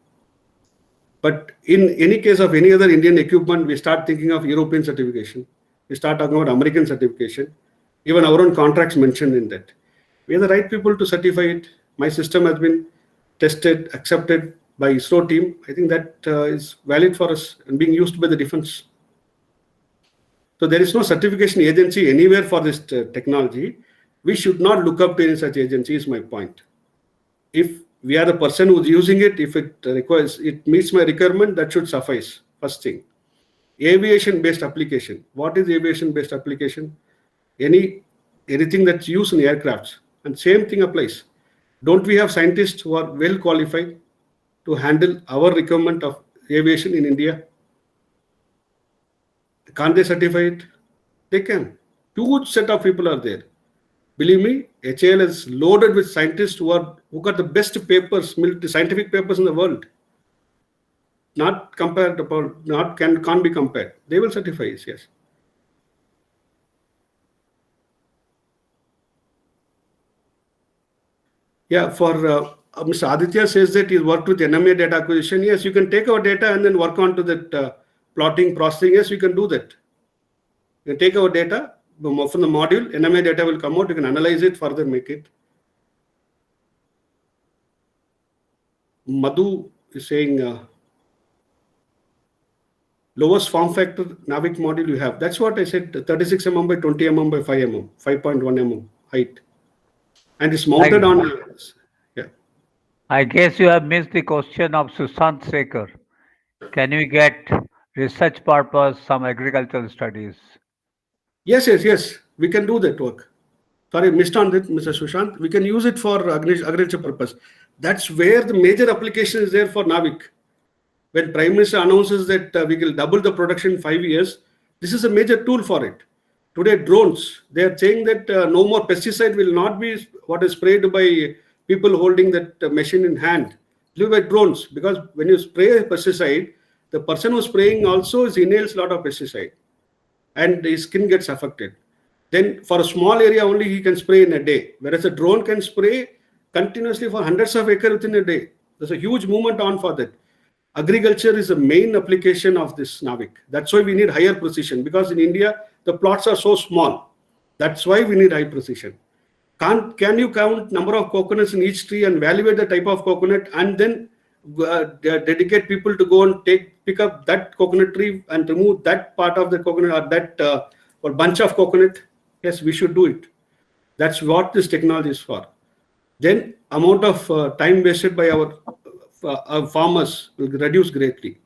S1: But in any case of any other Indian equipment, we start thinking of European certification. We start talking about American certification. Even our own contracts mentioned in that. We are the right people to certify it. My system has been tested, accepted by ISRO team. I think that is valid for us and being used by the defense. So there is no certification agency anywhere for this technology. We should not look up to any such agency is my point. If we are the person who's using it, if it requires, it meets my requirement, that should suffice. First thing. Aviation-based application. What is aviation-based application? Anything that's used in aircrafts. And same thing applies. Don't we have scientists who are well qualified to handle our requirement of aviation in India? Can't they certify it? They can. Huge set of people are there. Believe me, HAL is loaded with scientists who got the best papers, scientific papers in the world. Not comparable, can't be compared. They will certify it, yes. Yeah, for Mr. Aditya says that he worked with NMA data acquisition. Yes, you can take our data and then work on to that plotting, processing. Yes, you can do that. You can take our data from the module, NMA data will come out, you can analyze it, further make it. Madhu is saying lowest form factor NAVIC module you have. That's what I said, 36 mm by 20 mm by 5 mm, 5.1 mm height. And it's mounted on, yeah.
S3: I guess you have missed the question of Sushant Sekhar. Can we get research purpose, some agricultural studies?
S1: Yes, we can do that work. Sorry, missed on that, Mr. Sushant. We can use it for agriculture purpose. That's where the major application is there for NAVIC. When Prime Minister announces that we will double the production in 5 years, this is a major tool for it. Today, drones, they are saying that no more pesticide will not be what is sprayed by people holding that machine in hand. It will be by drones, because when you spray a pesticide, the person who's spraying also inhales a lot of pesticide and his skin gets affected. Then for a small area only he can spray in a day, whereas a drone can spray continuously for hundreds of acres within a day. There's a huge movement on for that. Agriculture is the main application of this NAVIC. That's why we need higher precision, because in India, the plots are so small. That's why we need high precision. Can you count number of coconuts in each tree and evaluate the type of coconut and then dedicate people to go and pick up that coconut tree and remove that part of the coconut or that or bunch of coconut? Yes, we should do it. That's what this technology is for. Then amount of time wasted by our farmers will reduce greatly.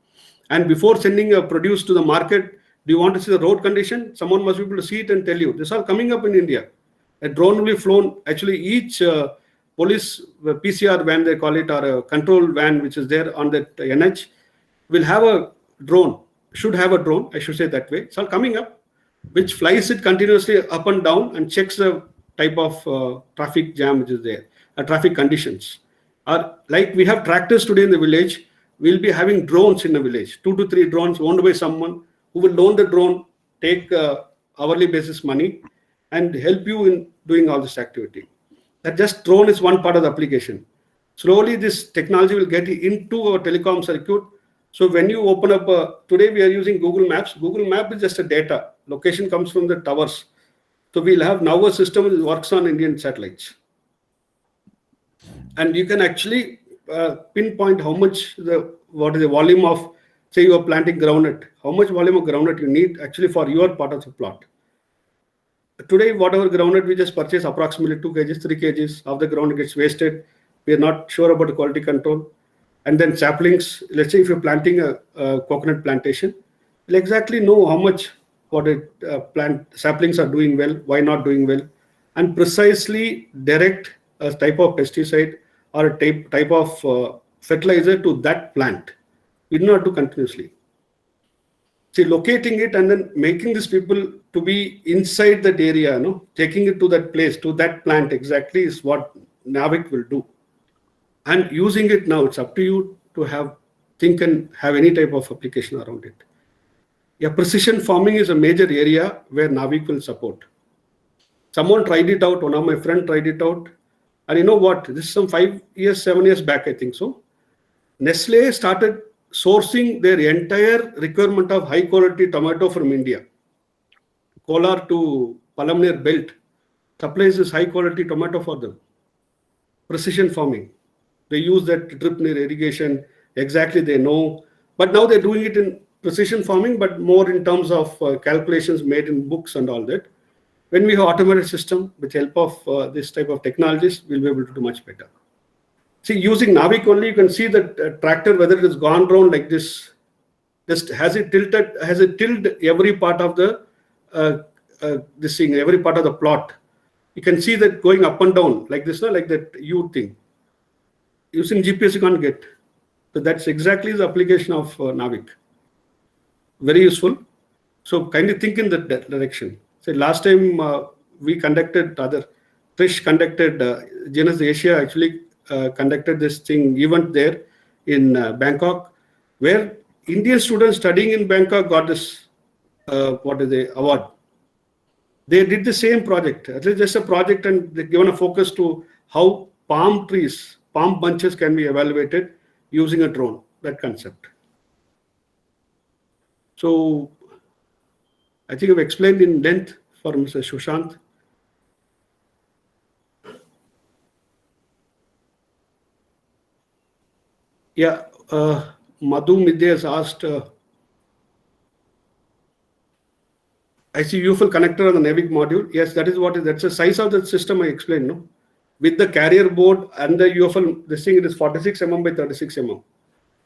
S1: And before sending a produce to the market, do you want to see the road condition? Someone must be able to see it and tell you. This is all coming up in India. A drone will be flown. Actually, each police PCR van, they call it, or a control van, which is there on that NH, will have a drone. Should have a drone, I should say that way. It's all coming up, which flies it continuously up and down and checks the type of traffic jam which is there, traffic conditions. Like we have tractors today in the village, we'll be having drones in the village, 2 to 3 drones owned by someone who will loan the drone, take hourly basis money, and help you in doing all this activity. That just drone is one part of the application. Slowly, this technology will get into our telecom circuit. So when you open up, today we are using Google Maps. Google Map is just a data. Location comes from the towers. So we'll have now a system that works on Indian satellites. and you can actually pinpoint how much what is the volume of, say you are planting groundnut, how much volume of groundnut you need actually for your part of the plot. Today, whatever groundnut we just purchase, approximately 2 kgs, 3 kgs of the groundnut gets wasted. We are not sure about the quality control. And then saplings, let's say if you're planting a coconut plantation, you'll exactly know how much what plant saplings are doing well, why not doing well, and precisely direct a type of pesticide or a type of fertilizer to that plant. We do not do continuously. See, locating it and then making these people to be inside that area, taking it to that place, to that plant exactly is what NAVIC will do. And using it now, it's up to you to think and have any type of application around it. Yeah, precision farming is a major area where NAVIC will support. Someone tried it out, one of my friends tried it out. And you know what? This is some 7 years back, I think so. Nestle started sourcing their entire requirement of high quality tomato from India. Kolar to Palamner belt supplies this high quality tomato for them. Precision farming. They use that drip near irrigation. Exactly, they know. But now they're doing it in precision farming, but more in terms of calculations made in books and all that. When we have automated system with help of this type of technologies, we'll be able to do much better. See, using NAVIC only, you can see that tractor, whether it has gone round like this, just has it tilted every part of the this thing, every part of the plot. You can see that going up and down like this, like that U thing. Using GPS, you can't get. So that's exactly the application of NAVIC. Very useful. So kindly think in that direction. So last time we conducted, Trish conducted, Genus Asia actually conducted this event there in Bangkok, where Indian students studying in Bangkok got this award. They did the same project, at least just a project, and they given a focus to how palm bunches can be evaluated using a drone, that concept. So I think I've explained in length for Mr. Sushant. Yeah, Madhu Midya has asked, I see UFL connector on the NAVIC module. Yes, that's the size of the system I explained, no? With the carrier board and the UFL, this thing, it is 46 mm by 36 mm,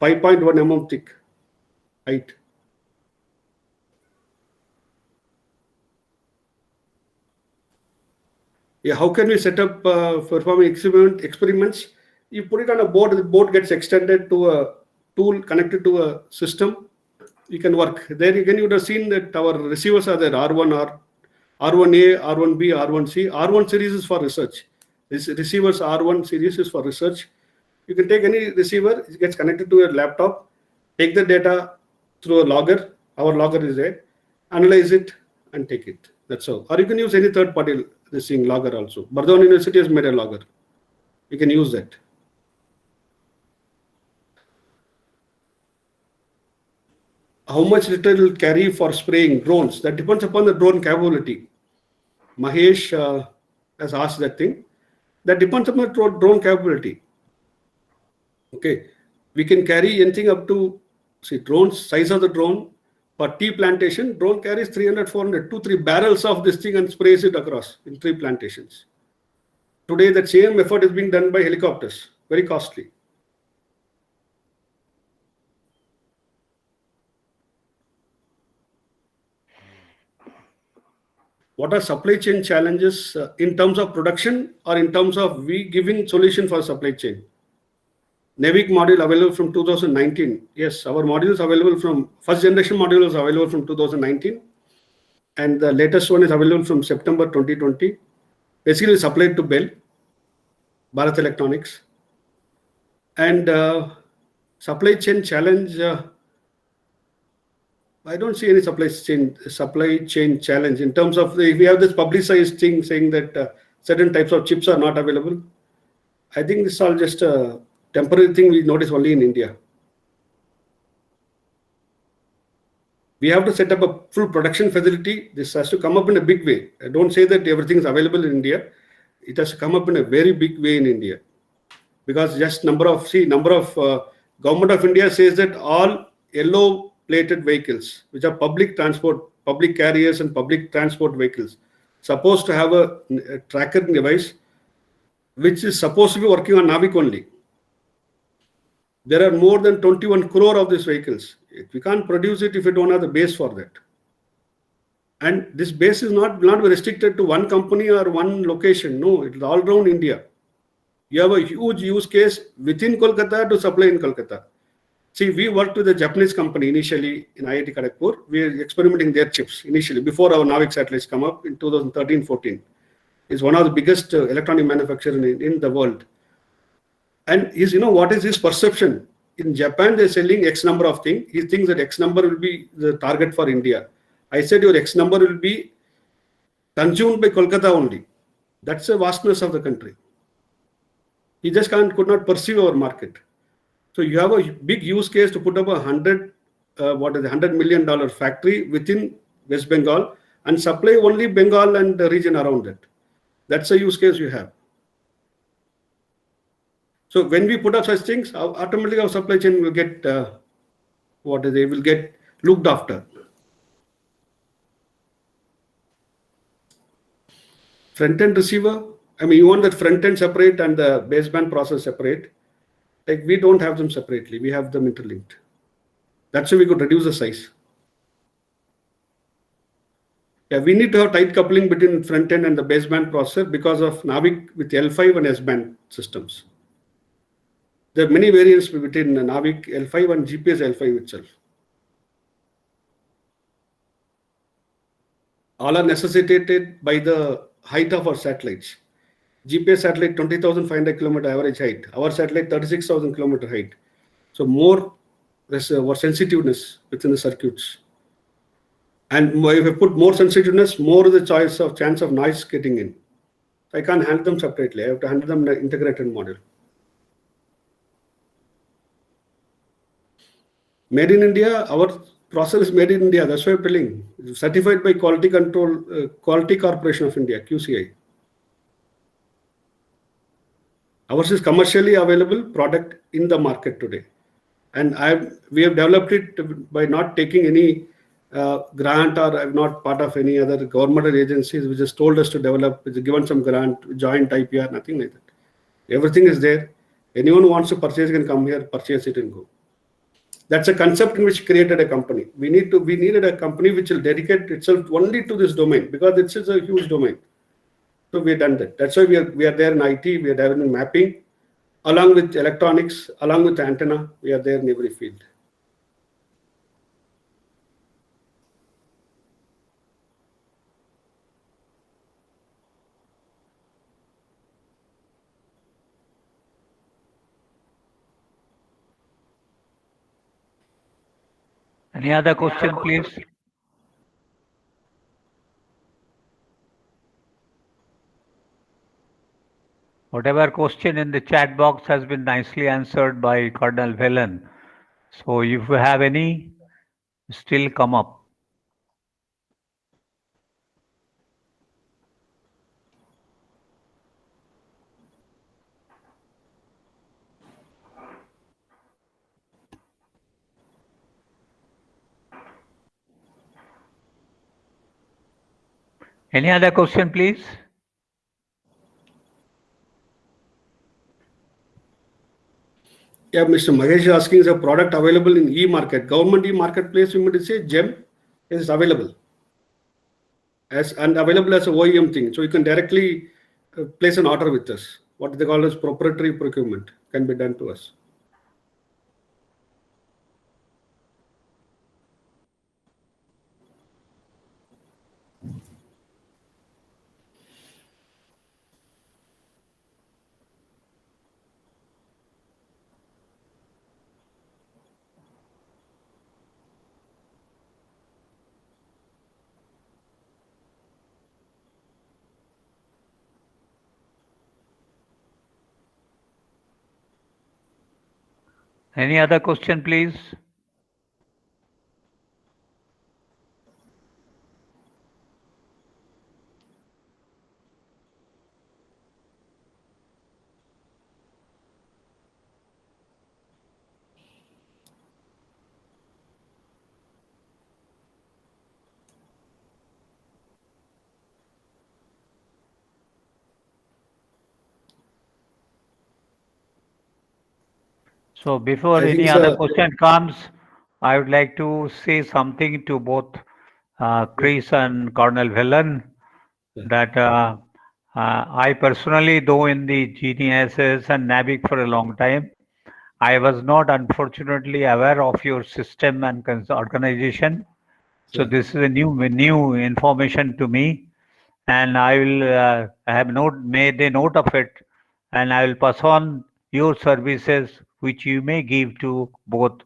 S1: 5.1 mm thick height. Yeah, how can we set up performing experiments? You put it on a board, the board gets extended to a tool connected to a system. You can work. There again, you would have seen that our receivers are there, R1A, R1B, R1C. R1 series is for research. This receivers R1 series is for research. You can take any receiver, it gets connected to your laptop, take the data through a logger. Our logger is there, analyze it and take it. That's all. Or you can use any third party logger also. Bardhaman University has made a logger. You can use that. How much litter will carry for spraying drones? That depends upon the drone capability. Mahesh has asked that thing. That depends upon the drone capability. Okay, we can carry anything up to, drones, size of the drone. For tea plantation, drone carries 300, 400, 2-3 barrels of this thing and sprays it across in 3 plantations. Today, that same effort is being done by helicopters, very costly. What are supply chain challenges in terms of production or in terms of we giving solution for supply chain? NAVIC module available from 2019. Yes, our module is available from, first generation module is available from 2019. And the latest one is available from September 2020. Basically supplied to BEL, Bharat Electronics. And supply chain challenge, I don't see any supply chain challenge in terms of we have this publicized thing saying that certain types of chips are not available. I think this is all just a temporary thing we notice only in India. We have to set up a full production facility. This has to come up in a big way. I don't say that everything is available in India. It has to come up in a very big way in India. because just number of Government of India says that all yellow plated vehicles, which are public transport, public carriers and public transport vehicles, supposed to have a tracking device which is supposed to be working on Navic only. There are more than 21 crore of these vehicles. We can't produce it if we don't have the base for that. And this base is not restricted to one company or one location. No, it's all around India. You have a huge use case within Kolkata to supply in Kolkata. See, we worked with a Japanese company initially in IIT Kharagpur. We are experimenting their chips initially before our Navik satellites come up in 2013-14. It's one of the biggest electronic manufacturers in the world. And what is his perception? In Japan, they're selling X number of things. He thinks that X number will be the target for India. I said your X number will be consumed by Kolkata only. That's the vastness of the country. He just could not perceive our market. So you have a big use case to put up $100 million factory within West Bengal and supply only Bengal and the region around it. That's a use case you have. So when we put up such things, automatically our supply chain will get will get looked after. Front-end receiver, you want that front-end separate and the baseband process separate. Like we don't have them separately. We have them interlinked. That's why we could reduce the size. Yeah, we need to have tight coupling between front-end and the baseband processor because of Navik with L5 and S-band systems. There are many variants between Navik L5 and GPS L5 itself. All are necessitated by the height of our satellites. GPS satellite 20,500 kilometer average height. Our satellite 36,000 kilometer height. So more sensitiveness within the circuits. And if I put more sensitiveness, more the chance of noise getting in. I can't handle them separately. I have to handle them in an integrated model. Made in India, our process is made in India. That's why I'm telling. It's certified by Quality Corporation of India, QCI. Ours is commercially available product in the market today. And we have developed it by not taking any grant, or I'm not part of any other governmental agencies which has told us to develop, which has given some grant, joint IPR, nothing like that. Everything is there. Anyone who wants to purchase can come here, purchase it and go. That's a concept in which created a company. We needed a company which will dedicate itself only to this domain because it's a huge domain. So we have done that. That's why we are there in IT, we are there in mapping, along with electronics, along with antenna, we are there in every field.
S3: Any other question, please? Whatever question in the chat box has been nicely answered by Cardinal Velen. So if you have any, still come up. Any other question, please?
S1: Yeah, Mr. Mahesh is asking, is a product available in e-market? Government e-marketplace, you might say GEM is available. And available as a OEM thing. So you can directly place an order with us. What they call as proprietary procurement can be done to us.
S3: Any other question, please? So before
S1: I think,
S3: any other
S1: sir,
S3: question comes, I would like to say something to both Chris and Colonel Vellon that I personally, though in the GNSS and NAVIC for a long time, I was not unfortunately aware of your system and organization. So
S1: sir.
S3: this is a new information to me, and I will have made a note of it, and I will pass on your services which you may give to both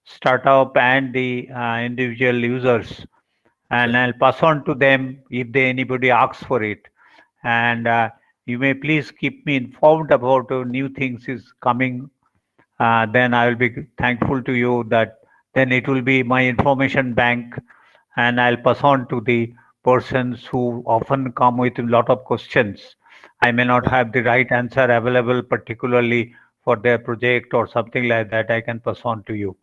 S3: startup and the individual users, and
S1: Sure.
S3: I'll pass on to them if anybody asks for it. And you may please keep me informed about new things is coming. Then I will be thankful to you that then it will be my information bank, and I'll pass on to the persons who often come with a lot of questions. I may not have the right answer available, particularly for their project or something like that. I can pass on to you.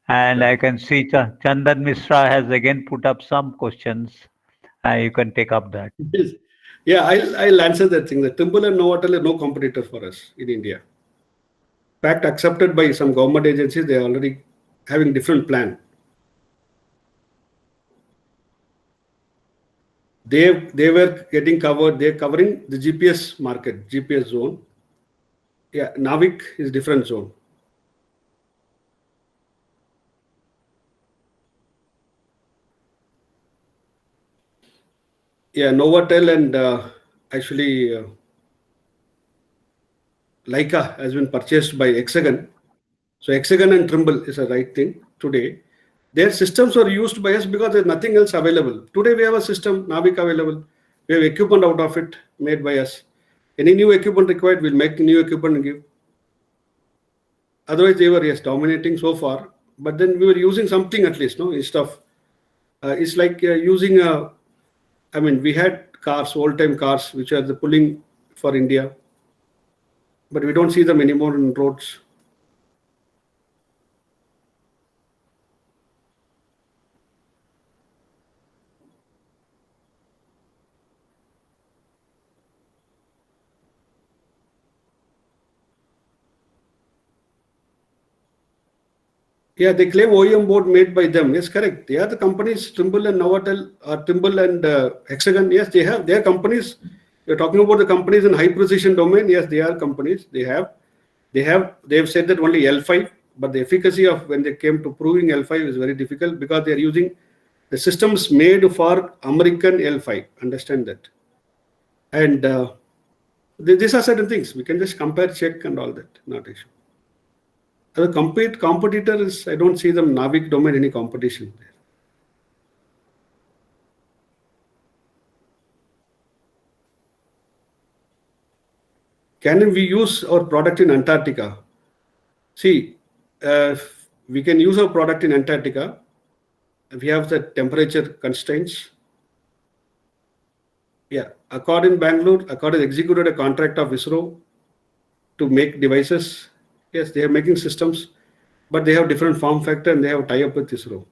S3: And
S1: Sure.
S3: I can see Chandan Mishra has again put up some questions. You can take up that.
S1: Yes. Yeah, I'll answer that thing. The Trimble and Novotel are no competitor for us in India. In fact, accepted by some government agencies, they are already having different plan. They were getting covered. They're covering the GPS market, GPS zone. Yeah, Navik is different zone. Yeah, Novotel and actually Leica has been purchased by Hexagon. So Hexagon and Trimble is a right thing today. Their systems were used by us because there's nothing else available. Today we have a system, Navik available. We have equipment out of it made by us. Any new equipment required, we'll make new equipment and give. Otherwise, they were, yes, dominating so far. But then we were using something at least, no, instead of, it's like using I mean, we had cars, old-time cars, which are the pulling for India. But we don't see them anymore in roads. Yeah, they claim OEM board made by them. Yes, correct. They are the companies, Trimble and Novotel, Trimble and Hexagon. Yes, they have. They are companies. You're talking about the companies in high precision domain. Yes, they are companies. They have said that only L5, but the efficacy of when they came to proving L5 is very difficult because they are using the systems made for American L5. Understand that. And these are certain things. We can just compare, check, and all that. Not issue. The competitor is, I don't see them Navik domain any competition there. Can we use our product in Antarctica? See, we can use our product in Antarctica. We have the temperature constraints. Yeah, according Bangalore, according executed a contract of ISRO to make devices. Yes, they are making systems, but they have different form factor and they have tie up with ISRO.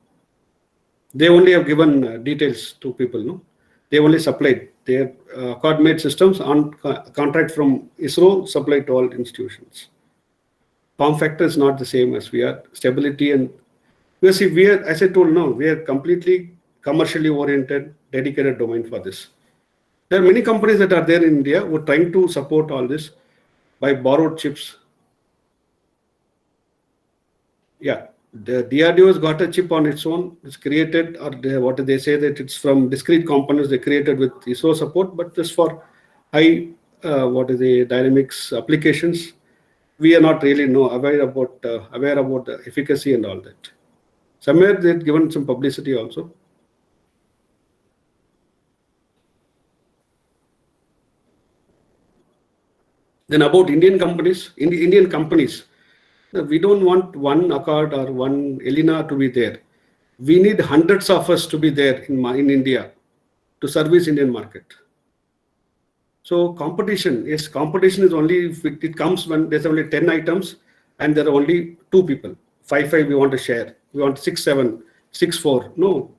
S1: They only have given details to people, no? They only supplied. Their Accord made systems on contract from ISRO supplied to all institutions. Form factor is not the same as we are. Stability and because see, we are, as I told, no, we are completely commercially oriented, dedicated domain for this. There are many companies that are there in India who are trying to support all this by borrowed chips. Yeah, the DRDO has got a chip on its own. It's created, or what do they say, that it's from discrete components they created with ISRO support, but just for high, dynamics applications, we are not really aware about the efficacy and all that. Somewhere they've given some publicity also. Then about Indian companies, we don't want one Accord or one Elina to be there. We need hundreds of us to be there in India to service Indian market. So competition, yes, competition is only if it comes when there's only 10 items and there are only 2 people. 5 we want to share. We want 6 7, 6 4. No.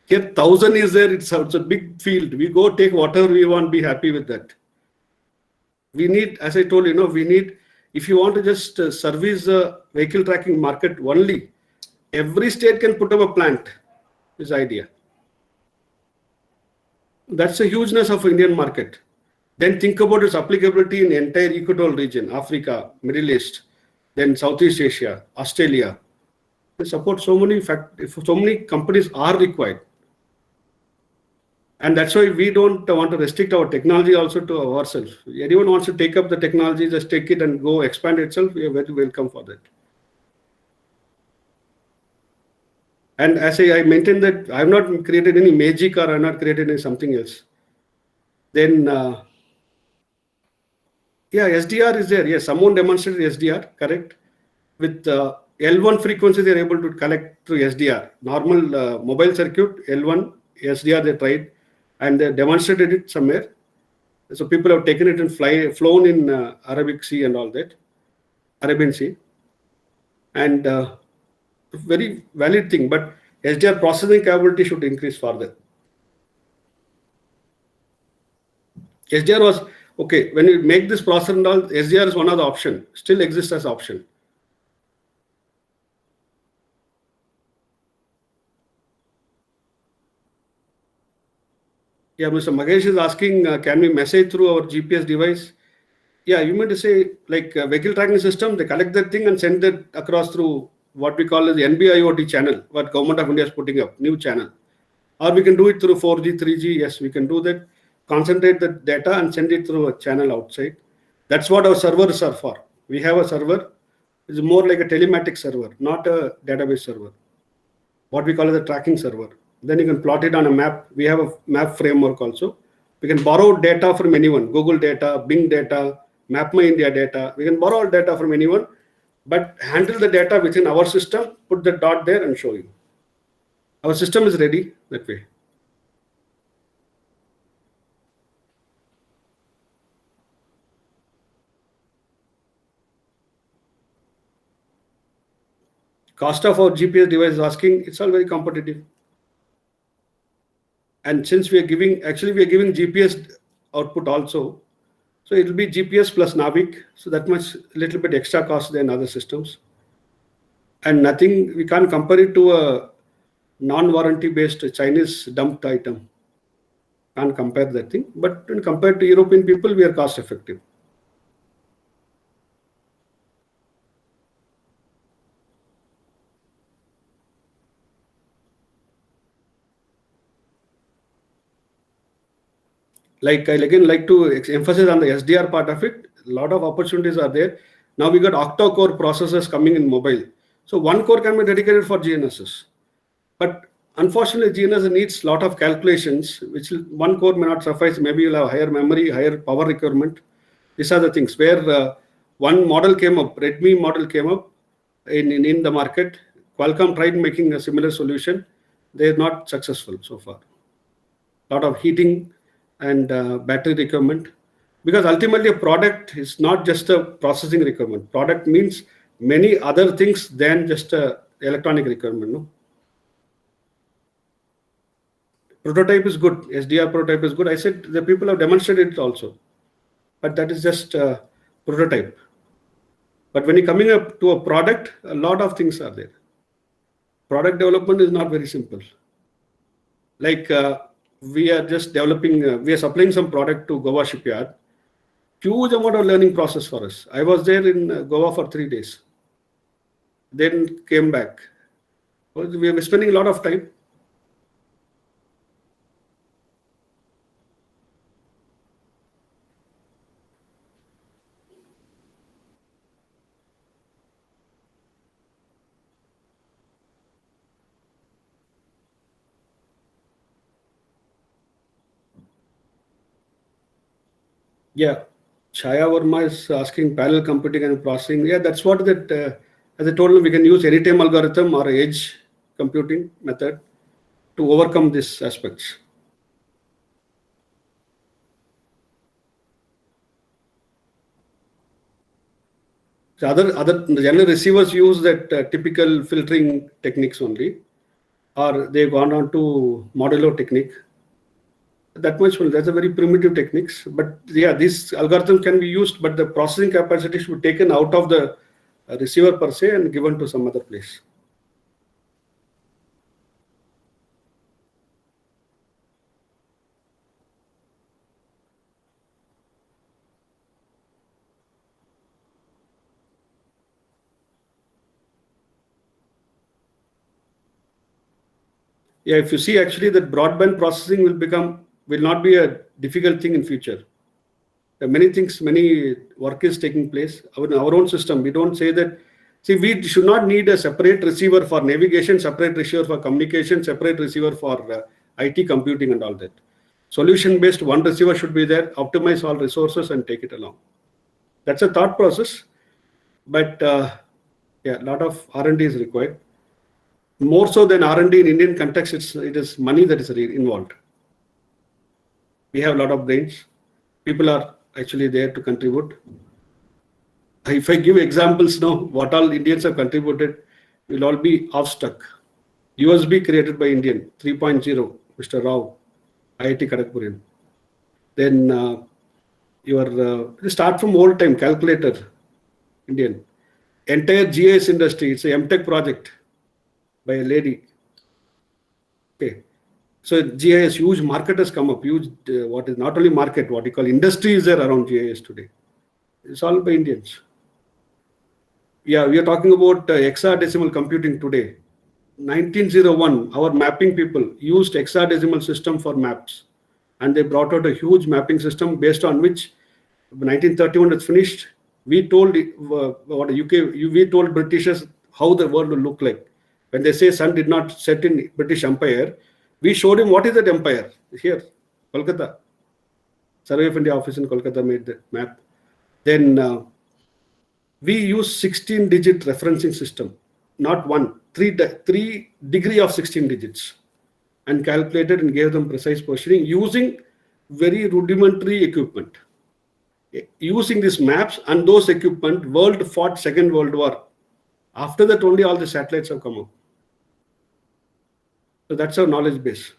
S1: Here 1,000 is there. It's a big field. We go take whatever we want, be happy with that. We need, as I told you, we need If you want to just service the vehicle tracking market only, every state can put up a plant. This idea. That's the hugeness of Indian market. Then think about its applicability in the entire equatorial region, Africa, Middle East, then Southeast Asia, Australia. They support so many companies are required. And that's why we don't want to restrict our technology also to ourselves. Anyone wants to take up the technology, just take it and go expand itself. We are very welcome for that. And as I maintain that I have not created any magic or I have not created any something else. Then, yeah, SDR is there. Yes, someone demonstrated SDR, correct. With L1 frequency, they are able to collect through SDR. Normal mobile circuit, L1, SDR they tried and they demonstrated it somewhere. So people have taken it and flown in Arabic Sea and all that, Arabian Sea. And very valid thing, but SDR processing capability should increase further. SDR was, okay, when you make this processor and all, SDR is one of the option, still exists as option. Yeah, Mr. Magesh is asking, can we message through our GPS device? Yeah, you mean to say like vehicle tracking system, they collect that thing and send it across through what we call as the NB-IoT channel, what Government of India is putting up, new channel. Or we can do it through 4G, 3G, yes, we can do that. Concentrate the data and send it through a channel outside. That's what our servers are for. We have a server, it's more like a telematic server, not a database server. What we call as a tracking server. Then you can plot it on a map. We have a map framework also. We can borrow data from anyone, Google data, Bing data, MapMyIndia data. We can borrow all data from anyone, but handle the data within our system, put the dot there and show you. Our system is ready that way. Cost of our GPS device is asking, it's all very competitive. And since we are giving, actually we are giving GPS output also. So it will be GPS plus Navic. So that much, little bit extra cost than other systems. And nothing, we can't compare it to a non-warranty based Chinese dumped item. Can't compare that thing. But when compared to European people, we are cost effective. Like I again like to emphasize on the SDR part of it. A lot of opportunities are there. Now we got octa-core processors coming in mobile. So one core can be dedicated for GNSS. But unfortunately, GNSS needs a lot of calculations, which one core may not suffice. Maybe you'll have higher memory, higher power requirement. These are the things where one model came up, Redmi model came up in the market. Qualcomm tried making a similar solution. They're not successful so far. A lot of heating and battery requirement, because ultimately a product is not just a processing requirement. Product means many other things than just a electronic requirement. No? Prototype is good. SDR prototype is good. I said the people have demonstrated it also, but that is just a prototype. But when you're coming up to a product, a lot of things are there. Product development is not very simple. Like we are just developing, we are supplying some product to Goa shipyard. Huge amount of learning process for us. I was there in Goa for 3 days. Then came back. We were spending a lot of time. Yeah, Chaya Verma is asking parallel computing and processing. Yeah, that's what that, as I told you, we can use anytime algorithm or edge computing method to overcome these aspects. The other general receivers use that typical filtering techniques only, or they've gone on to modulo technique. that much. Well, that's a very primitive techniques. But yeah, this algorithm can be used, but the processing capacity should be taken out of the receiver per se and given to some other place. Yeah, if you see actually that broadband processing will not be a difficult thing in future. There are many things, many work is taking place. Our own system, we don't say that. See, we should not need a separate receiver for navigation, separate receiver for communication, separate receiver for IT computing and all that. Solution-based, one receiver should be there, optimize all resources and take it along. That's a thought process, but yeah, a lot of R&D is required. More so than R&D in Indian context, it is money that is involved. We have a lot of brains. People are actually there to contribute. If I give examples now, what all Indians have contributed, will all be off-stuck. USB created by Indian, 3.0, Mr. Rao, IIT Kharagpur. Then start from old time, calculator, Indian. Entire GIS industry, it's a MTech project by a lady. Okay. So GIS, huge market has come up, huge, what is not only market, what you call industry is there around GIS today. It's all by Indians. Yeah, we are talking about hexadecimal computing today. 1901, our mapping people used hexadecimal system for maps. And they brought out a huge mapping system based on which 1931 is finished. We told we told Britishers how the world will look like. When they say sun did not set in British Empire, we showed him what is that empire. Here, Kolkata. Survey of India office in Kolkata made the map. Then we use 16-digit referencing system, not one, three degree of 16 digits, and calculated and gave them precise positioning using very rudimentary equipment. Using these maps and those equipment, world fought Second World War. After that, only all the satellites have come up. So that's our knowledge base.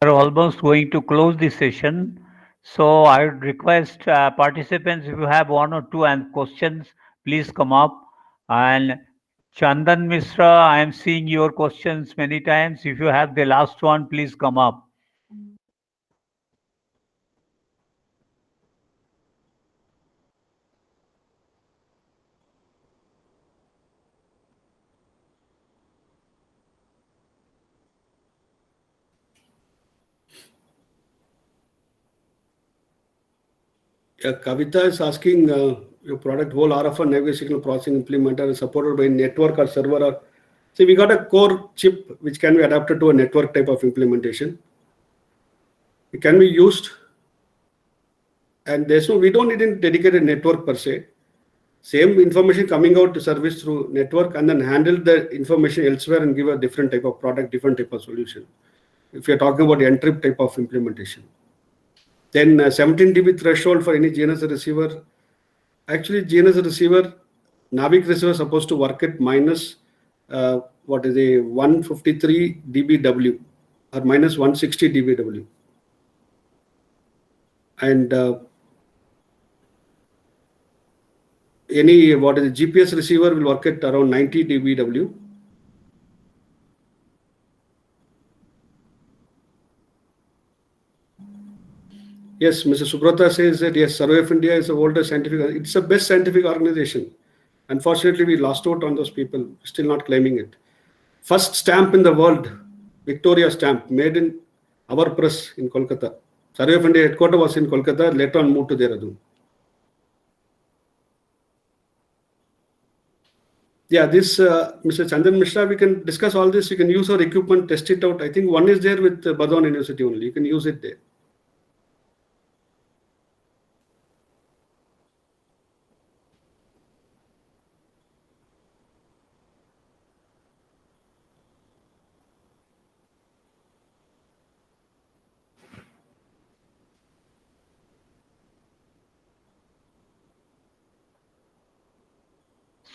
S3: We are almost going to close this session. So I would request participants, if you have one or two questions, please come up. And Chandan Mishra, I am seeing your questions many times. If you have the last one, please come up.
S1: Kavita is asking your product whole RF navigation signal processing implementer is supported by network or server. Or see, we got a core chip which can be adapted to a network type of implementation. It can be used, and we don't need a dedicated network per se. Same information coming out to service through network and then handle the information elsewhere and give a different type of product, different type of solution. If you're talking about N-trip type of implementation. Then 17 dB threshold for any GNSS receiver. Actually, GNSS receiver, NAVIC receiver is supposed to work at minus 153 dBW or minus 160 dBW. And GPS receiver will work at around 90 dBW. Yes, Mr. Subrata says that yes, Survey of India is the oldest scientific. It's the best scientific organization. Unfortunately, we lost out on those people. Still not claiming it. First stamp in the world, Victoria stamp, made in our press in Kolkata. Survey of India headquarters was in Kolkata. Later on, moved to Dehradun. Yeah, this Mr. Chandan Mishra, we can discuss all this. You can use our equipment, test it out. I think one is there with Burdwan University only. You can use it there.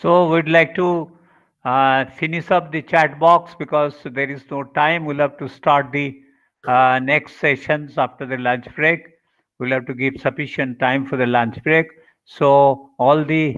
S3: So we'd like to finish up the chat box because there is no time. We'll have to start the next sessions after the lunch break. We'll have to give sufficient time for the lunch break. So all the